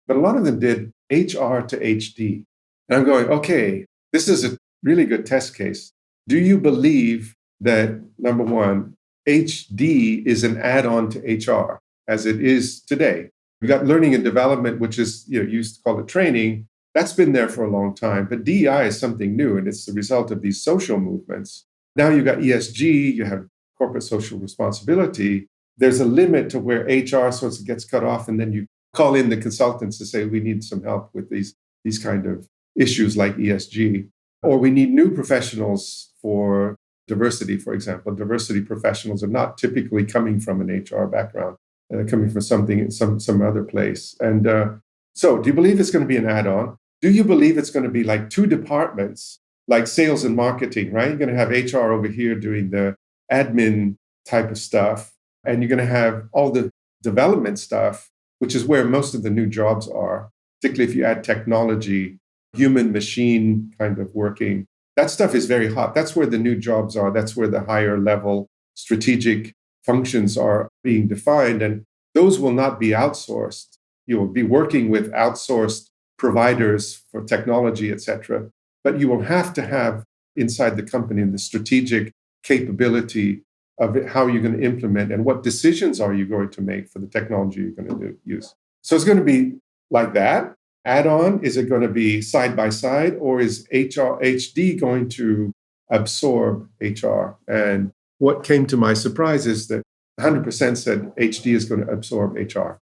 but a lot of them did HR to HD. And I'm going, okay, this is a really good test case. Do you believe that, number one, HD is an add-on to HR as it is today? We got learning and development, which is, you used to call it training. That's been there for a long time. But DEI is something new, and it's the result of these social movements. Now you've got ESG, you have corporate social responsibility. There's a limit to where HR sort of gets cut off, and then you call in the consultants to say, we need some help with these kind of issues like ESG. Or we need new professionals for diversity, for example. Diversity professionals are not typically coming from an HR background. They're coming from some other place. And so do you believe it's going to be an add-on? Do you believe it's going to be like two departments, like sales and marketing, right? You're going to have HR over here doing the admin type of stuff, and you're going to have all the development stuff, which is where most of the new jobs are, particularly if you add technology, human machine kind of working. That stuff is very hot. That's where the new jobs are. That's where the higher level strategic functions are being defined. And those will not be outsourced. You will be working with outsourced providers for technology, et cetera. But you will have to have inside the company the strategic capability of how you're going to implement and what decisions are you going to make for the technology you're going to use. So it's going to be like that. Add-on, is it going to be side by side, or is HD going to absorb HR? And what came to my surprise is that 100% said HD is going to absorb HR.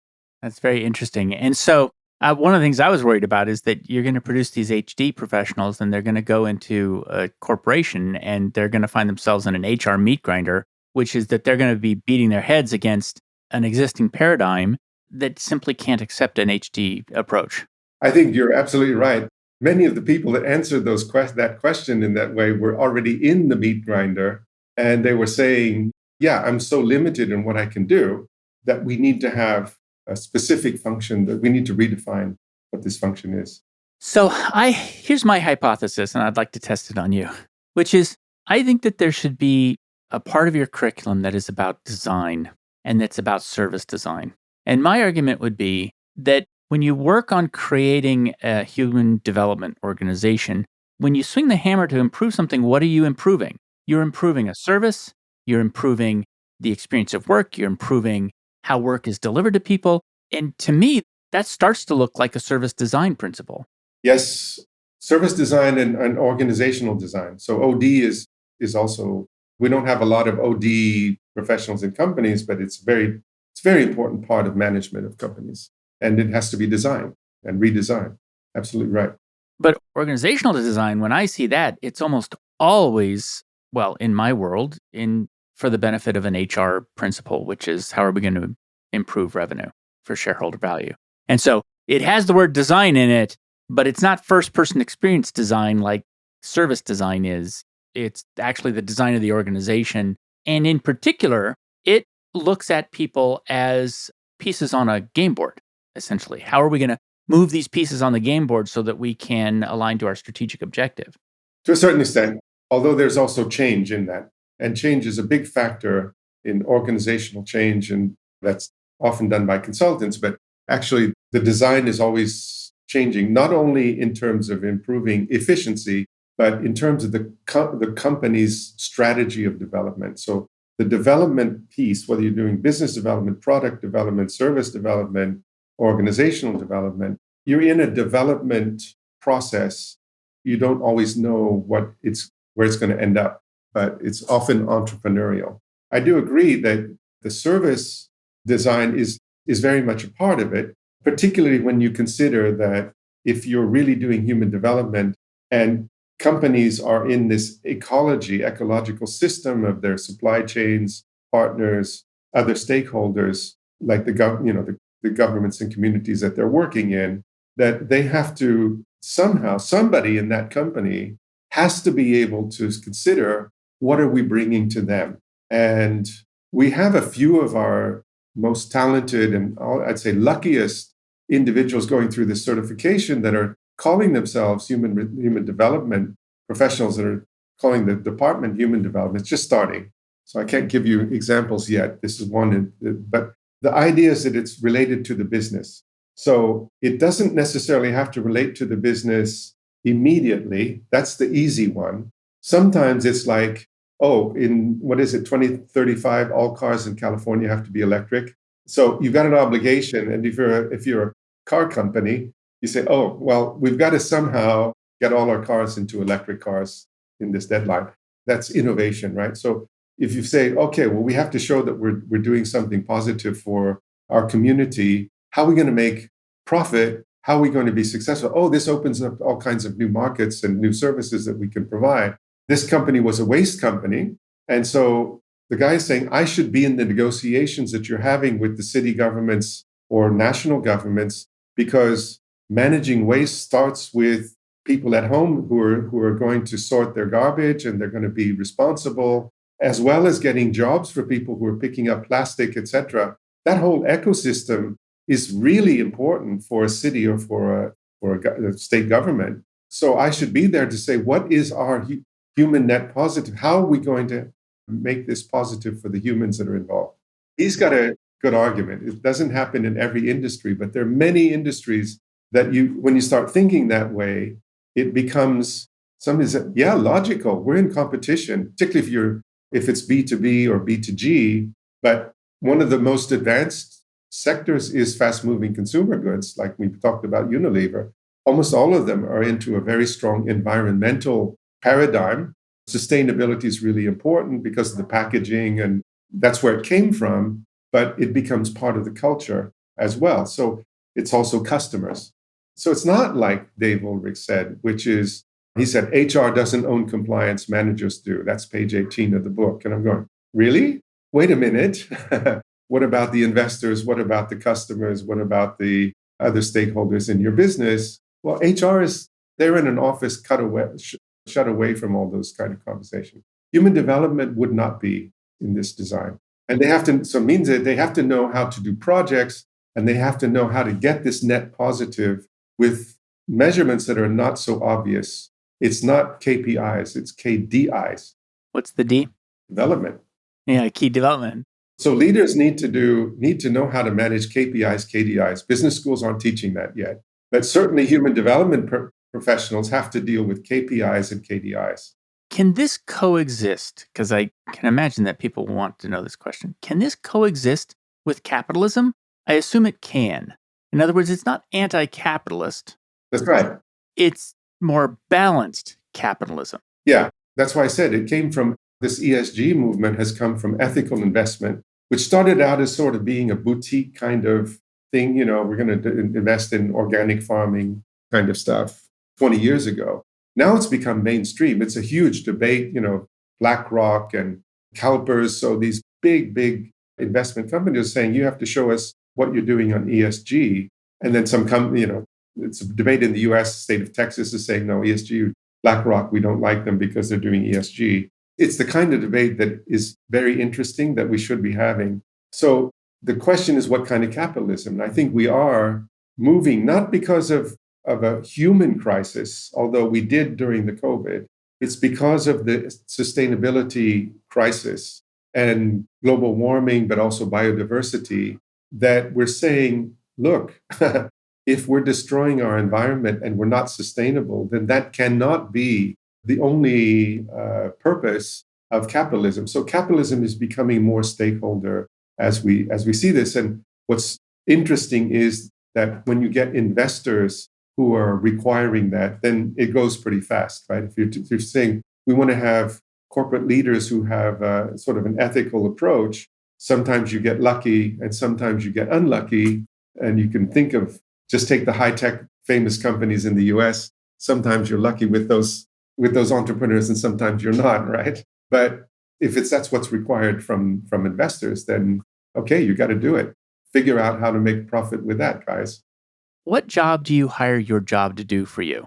That's very interesting. And so one of the things I was worried about is that you're going to produce these HD professionals and they're going to go into a corporation and they're going to find themselves in an HR meat grinder, which is that they're going to be beating their heads against an existing paradigm that simply can't accept an HD approach. I think you're absolutely right. Many of the people that answered that question in that way were already in the meat grinder, and they were saying, yeah, I'm so limited in what I can do that we need to have a specific function, that we need to redefine what this function is. So here's my hypothesis, and I'd like to test it on you, which is I think that there should be a part of your curriculum that is about design and that's about service design. And my argument would be that when you work on creating a human development organization, when you swing the hammer to improve something, what are you improving? You're improving a service, you're improving the experience of work, you're improving how work is delivered to people. And to me, that starts to look like a service design principle. Yes, service design and organizational design. So OD is also, we don't have a lot of OD professionals in companies, but it's very important part of management of companies. And it has to be designed and redesigned. Absolutely right. But organizational design, when I see that, it's almost always, well, in my world, for the benefit of an HR principle, which is how are we going to improve revenue for shareholder value? And so it has the word design in it, but it's not first-person experience design like service design is. It's actually the design of the organization. And in particular, it looks at people as pieces on a game board, essentially. How are we going to move these pieces on the game board so that we can align to our strategic objective? To a certain extent, although there's also change in that. And change is a big factor in organizational change, and that's often done by consultants. But actually, the design is always changing, not only in terms of improving efficiency, but in terms of the company's strategy of development. So the development piece, whether you're doing business development, product development, service development, organizational development, you're in a development process. You don't always know where it's going to end up, but it's often entrepreneurial. I do agree that the service design is very much a part of it, particularly when you consider that if you're really doing human development and companies are in this ecological system of their supply chains, partners, other stakeholders, like the governments and communities that they're working in, that they have to somehow, somebody in that company has to be able to consider what are we bringing to them. And we have a few of our most talented and I'd say luckiest individuals going through this certification that are calling themselves human development professionals, that are calling the department human development. It's just starting. So I can't give you examples yet. This is one, but the idea is that it's related to the business. So it doesn't necessarily have to relate to the business immediately. That's the easy one. Sometimes it's like, in 2035, all cars in California have to be electric. So you've got an obligation. And if you're a car company, You say, oh, well, we've got to somehow get all our cars into electric cars in this deadline. That's innovation, right? So if you say, okay, well, we have to show that we're doing something positive for our community, how are we going to make profit? How are we going to be successful? Oh, this opens up all kinds of new markets and new services that we can provide. This company was a waste company. And so the guy is saying, I should be in the negotiations that you're having with the city governments or national governments, because managing waste starts with people at home who are going to sort their garbage, and they're going to be responsible, as well as getting jobs for people who are picking up plastic, etc. That whole ecosystem is really important for a city or for a state government. So I should be there to say, what is our human net positive? How are we going to make this positive for the humans that are involved? He's got a good argument. It doesn't happen in every industry, but there are many industries that when you start thinking that way, it becomes something that, yeah, logical. We're in competition, particularly if it's B2B or B2G. But one of the most advanced sectors is fast-moving consumer goods, like we talked about Unilever. Almost all of them are into a very strong environmental paradigm. Sustainability is really important because of the packaging, and that's where it came from, but it becomes part of the culture as well. So it's also customers. So it's not like Dave Ulrich said, which is, he said, HR doesn't own compliance, managers do. That's page 18 of the book. And I'm going, really? Wait a minute. What about the investors? What about the customers? What about the other stakeholders in your business? Well, HR they're in an office shut away from all those kind of conversations. Human development would not be in this design. And so it means that they have to know how to do projects, and they have to know how to get this net positive with measurements that are not so obvious. It's not KPIs, it's KDIs. What's the D? Development. Yeah, key development. So leaders need to know how to manage KPIs, KDIs. Business schools aren't teaching that yet. But certainly human development professionals have to deal with KPIs and KDIs. Can this coexist? Because I can imagine that people want to know this question. Can this coexist with capitalism? I assume it can. In other words, it's not anti-capitalist. That's right. It's more balanced capitalism. Yeah, that's why I said it came from this ESG movement has come from ethical investment, which started out as sort of being a boutique kind of thing. We're going to invest in organic farming kind of stuff 20 years ago. Now it's become mainstream. It's a huge debate, BlackRock and CalPERS. So these big investment companies are saying, you have to show us what you're doing on ESG. And then some company, it's a debate in the US, state of Texas is saying, no, ESG, BlackRock, we don't like them because they're doing ESG. It's the kind of debate that is very interesting that we should be having. So the question is, what kind of capitalism? And I think we are moving, not because of a human crisis, although we did during the COVID. It's because of the sustainability crisis and global warming, but also biodiversity, that we're saying, look, if we're destroying our environment and we're not sustainable, then that cannot be the only purpose of capitalism. So capitalism is becoming more stakeholder as we see this. And what's interesting is that when you get investors who are requiring that, then it goes pretty fast, right? If you're saying we want to have corporate leaders who have sort of an ethical approach, sometimes you get lucky and sometimes you get unlucky. And you can think of, just take the high-tech famous companies in the US. Sometimes you're lucky with those entrepreneurs and sometimes you're not, right? But if that's what's required from investors, then okay, you got to do it. Figure out how to make profit with that, guys. What job do you hire your job to do for you?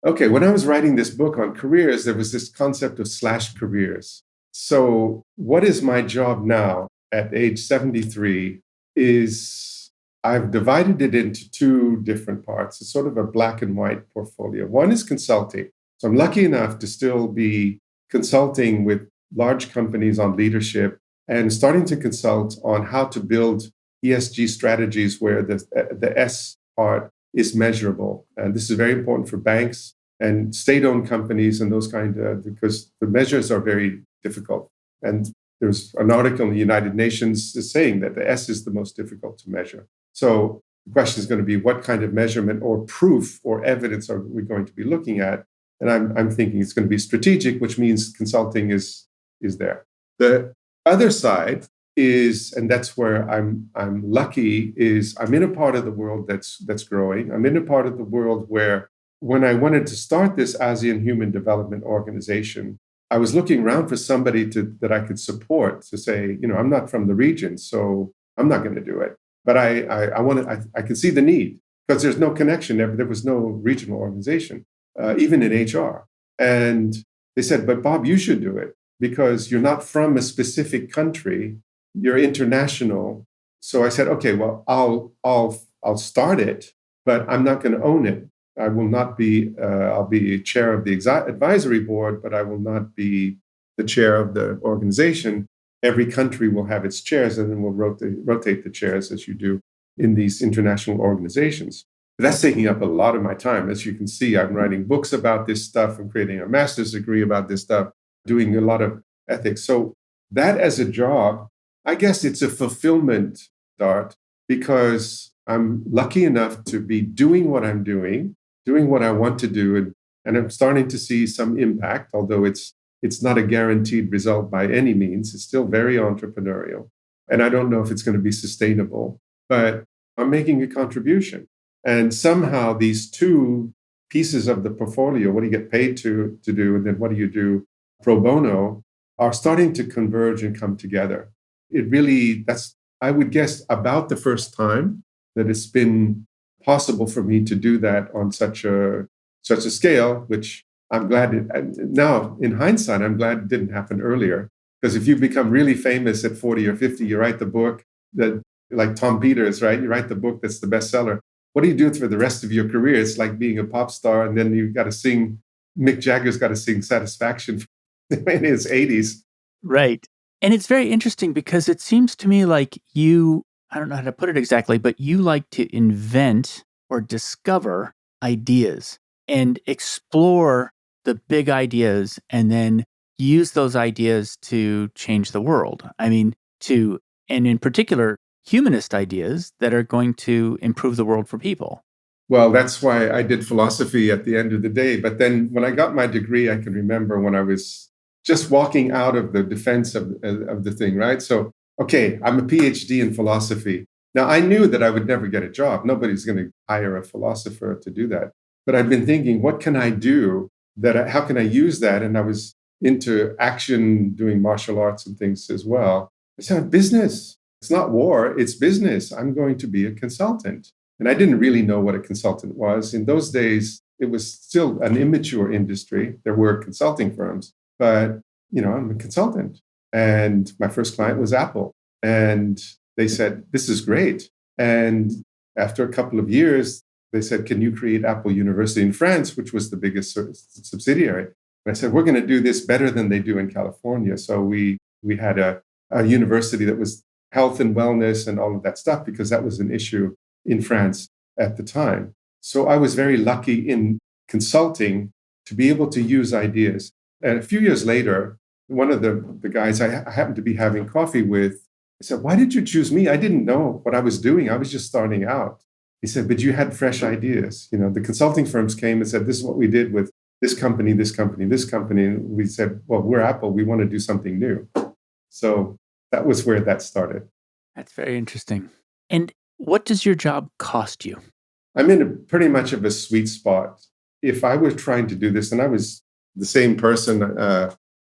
Okay, when I was writing this book on careers, there was this concept of slash careers. So what is my job now at age 73 is I've divided it into two different parts. It's sort of a black and white portfolio. One is consulting. So I'm lucky enough to still be consulting with large companies on leadership and starting to consult on how to build ESG strategies where the S part is measurable. And this is very important for banks and state-owned companies and those because the measures are very difficult. And there's an article in the United Nations saying that the S is the most difficult to measure. So The question is going to be what kind of measurement or proof or evidence are we going to be looking at? And I'm thinking it's going to be strategic, which means consulting is there. The other side is, and that's where I'm lucky, is I'm in a part of the world that's growing. I'm in a part of the world where when I wanted to start this ASEAN Human Development Organization, I was looking around for somebody that I could support to say, I'm not from the region, so I'm not going to do it. But I could see the need because there's no connection. There was no regional organization, even in HR. And they said, but Bob, you should do it because you're not from a specific country. You're international. So I said, okay, well, I'll start it, but I'm not going to own it. I will not be, I'll be chair of the advisory board, but I will not be the chair of the organization. Every country will have its chairs, and then we'll rotate the chairs as you do in these international organizations. But that's taking up a lot of my time. As you can see, I'm writing books about this stuff. I'm creating a master's degree about this stuff, doing a lot of ethics. So that as a job, I guess it's a fulfillment, Dart, because I'm lucky enough to be doing what I'm doing what I want to do, and I'm starting to see some impact, although it's not a guaranteed result by any means. It's still very entrepreneurial. And I don't know if it's going to be sustainable, but I'm making a contribution. And somehow these two pieces of the portfolio, what do you get paid to do, and then what do you do pro bono, are starting to converge and come together. It really, that's, I would guess, about the first time that it's been possible for me to do that on such a scale, which I'm glad now in hindsight, I'm glad it didn't happen earlier. Because if you become really famous at 40 or 50, you write the book that, like Tom Peters, right? You write the book that's the bestseller. What do you do for the rest of your career? It's like being a pop star, and then you've got to sing, Mick Jagger's got to sing Satisfaction in his 80s. Right. And it's very interesting because it seems to me like you, I don't know how to put it exactly, but you like to invent or discover ideas and explore the big ideas and then use those ideas to change the world. I mean, and in particular, humanist ideas that are going to improve the world for people. Well, that's why I did philosophy at the end of the day. But then when I got my degree, I can remember when I was just walking out of the defense of the thing, right? So, okay, I'm a PhD in philosophy. Now, I knew that I would never get a job. Nobody's going to hire a philosopher to do that. But I've been thinking, what can I do how can I use that? And I was into action, doing martial arts and things as well. I said, business. It's not war, it's business. I'm going to be a consultant. And I didn't really know what a consultant was. In those days, it was still an immature industry. There were consulting firms, but I'm a consultant. And my first client was Apple. And they said, this is great. And after a couple of years, they said, can you create Apple University in France, which was the biggest subsidiary? And I said, we're going to do this better than they do in California. So we had a university that was health and wellness and all of that stuff, because that was an issue in France at the time. So I was very lucky in consulting to be able to use ideas. And a few years later, one of the guys I happened to be having coffee with, I said, why did you choose me? I didn't know what I was doing. I was just starting out. He said, but you had fresh ideas. The consulting firms came and said, this is what we did with this company, this company, this company. And we said, well, we're Apple. We want to do something new. So that was where that started. That's very interesting. And what does your job cost you? I'm in pretty much of a sweet spot. If I were trying to do this, and I was the same person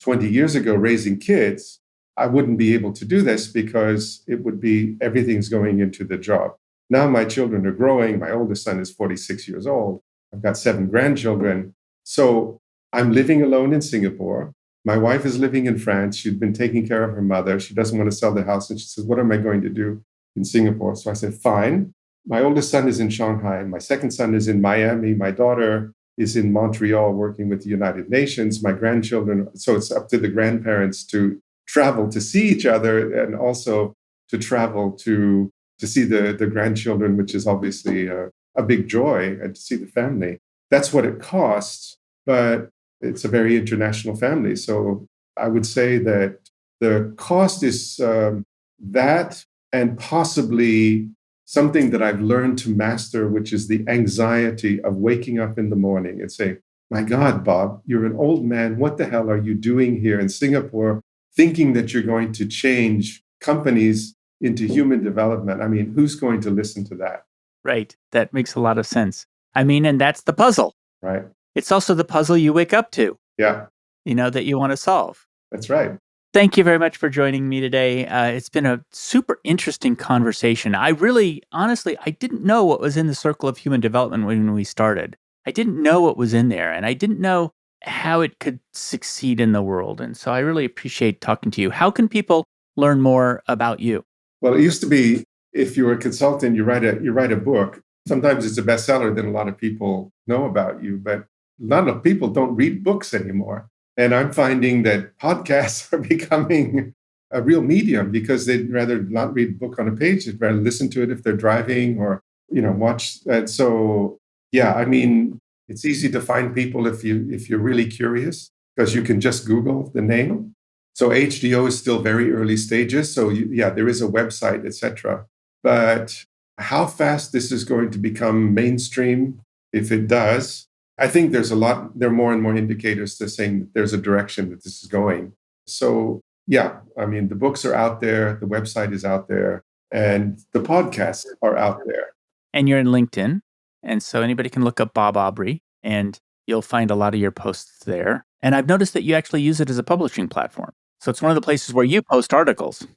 20 years ago raising kids, I wouldn't be able to do this because it would be everything's going into the job. Now my children are growing. My oldest son is 46 years old. I've got 7 grandchildren. So I'm living alone in Singapore. My wife is living in France. She'd been taking care of her mother. She doesn't want to sell the house. And she says, what am I going to do in Singapore? So I said, fine. My oldest son is in Shanghai. My second son is in Miami. My daughter is in Montreal working with the United Nations. My grandchildren, so it's up to the grandparents to travel to see each other and also to travel to see the grandchildren, which is obviously a big joy, and to see the family. That's what it costs, but it's a very international family. So I would say that the cost is that, and possibly something that I've learned to master, which is the anxiety of waking up in the morning and saying, my God, Bob, you're an old man. What the hell are you doing here in Singapore, thinking that you're going to change companies into human development? I mean, who's going to listen to that? Right. That makes a lot of sense. I mean, and that's the puzzle. Right. It's also the puzzle you wake up to, Yeah, that you want to solve. that's right. Thank you very much for joining me today. It's been a super interesting conversation. I really, honestly, I didn't know what was in the circle of human development when we started. I didn't know what was in there, and I didn't know how it could succeed in the world. And so I really appreciate talking to you. How can people learn more about you? Well, it used to be if you were a consultant, you write a book. Sometimes it's a bestseller, then a lot of people know about you, but a lot of people don't read books anymore. And I'm finding that podcasts are becoming a real medium because they'd rather not read a book on a page, they'd rather listen to it if they're driving or watch. And so, yeah, I mean, it's easy to find people if you're really curious because you can just Google the name. So HDO is still very early stages. So there is a website, etc. But how fast this is going to become mainstream, if it does, I think there are more and more indicators to saying that there's a direction that this is going. So yeah, I mean, the books are out there, the website is out there, and the podcasts are out there. And you're in LinkedIn. And so anybody can look up Bob Aubrey and you'll find a lot of your posts there. And I've noticed that you actually use it as a publishing platform. So it's one of the places where you post articles.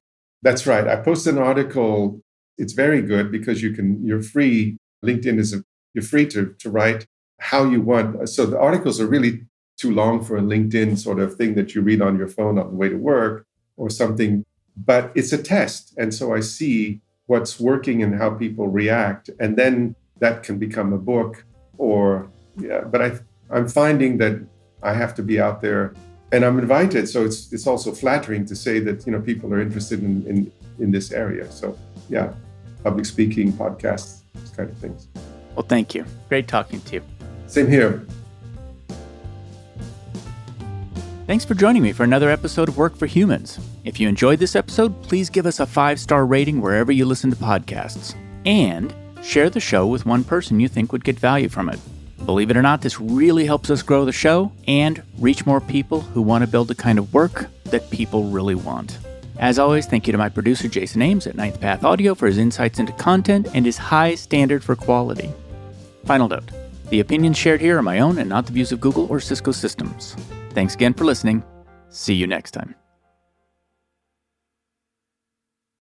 That's right. I posted an article. It's very good because you're free. LinkedIn you're free to write how you want. So the articles are really too long for a LinkedIn sort of thing that you read on your phone on the way to work or something. But it's a test. And so I see what's working and how people react. And then that can become a book but I'm finding that I have to be out there and I'm invited. So it's also flattering to say that, people are interested in this area. So yeah, public speaking, podcasts, these kind of things. Well, thank you. Great talking to you. Same here. Thanks for joining me for another episode of Work for Humans. If you enjoyed this episode, please give us a 5-star rating wherever you listen to podcasts. And share the show with one person you think would get value from it. Believe it or not, this really helps us grow the show and reach more people who want to build the kind of work that people really want. As always, thank you to my producer, Jason Ames at Ninth Path Audio for his insights into content and his high standard for quality. Final note, the opinions shared here are my own and not the views of Google or Cisco Systems. Thanks again for listening. See you next time.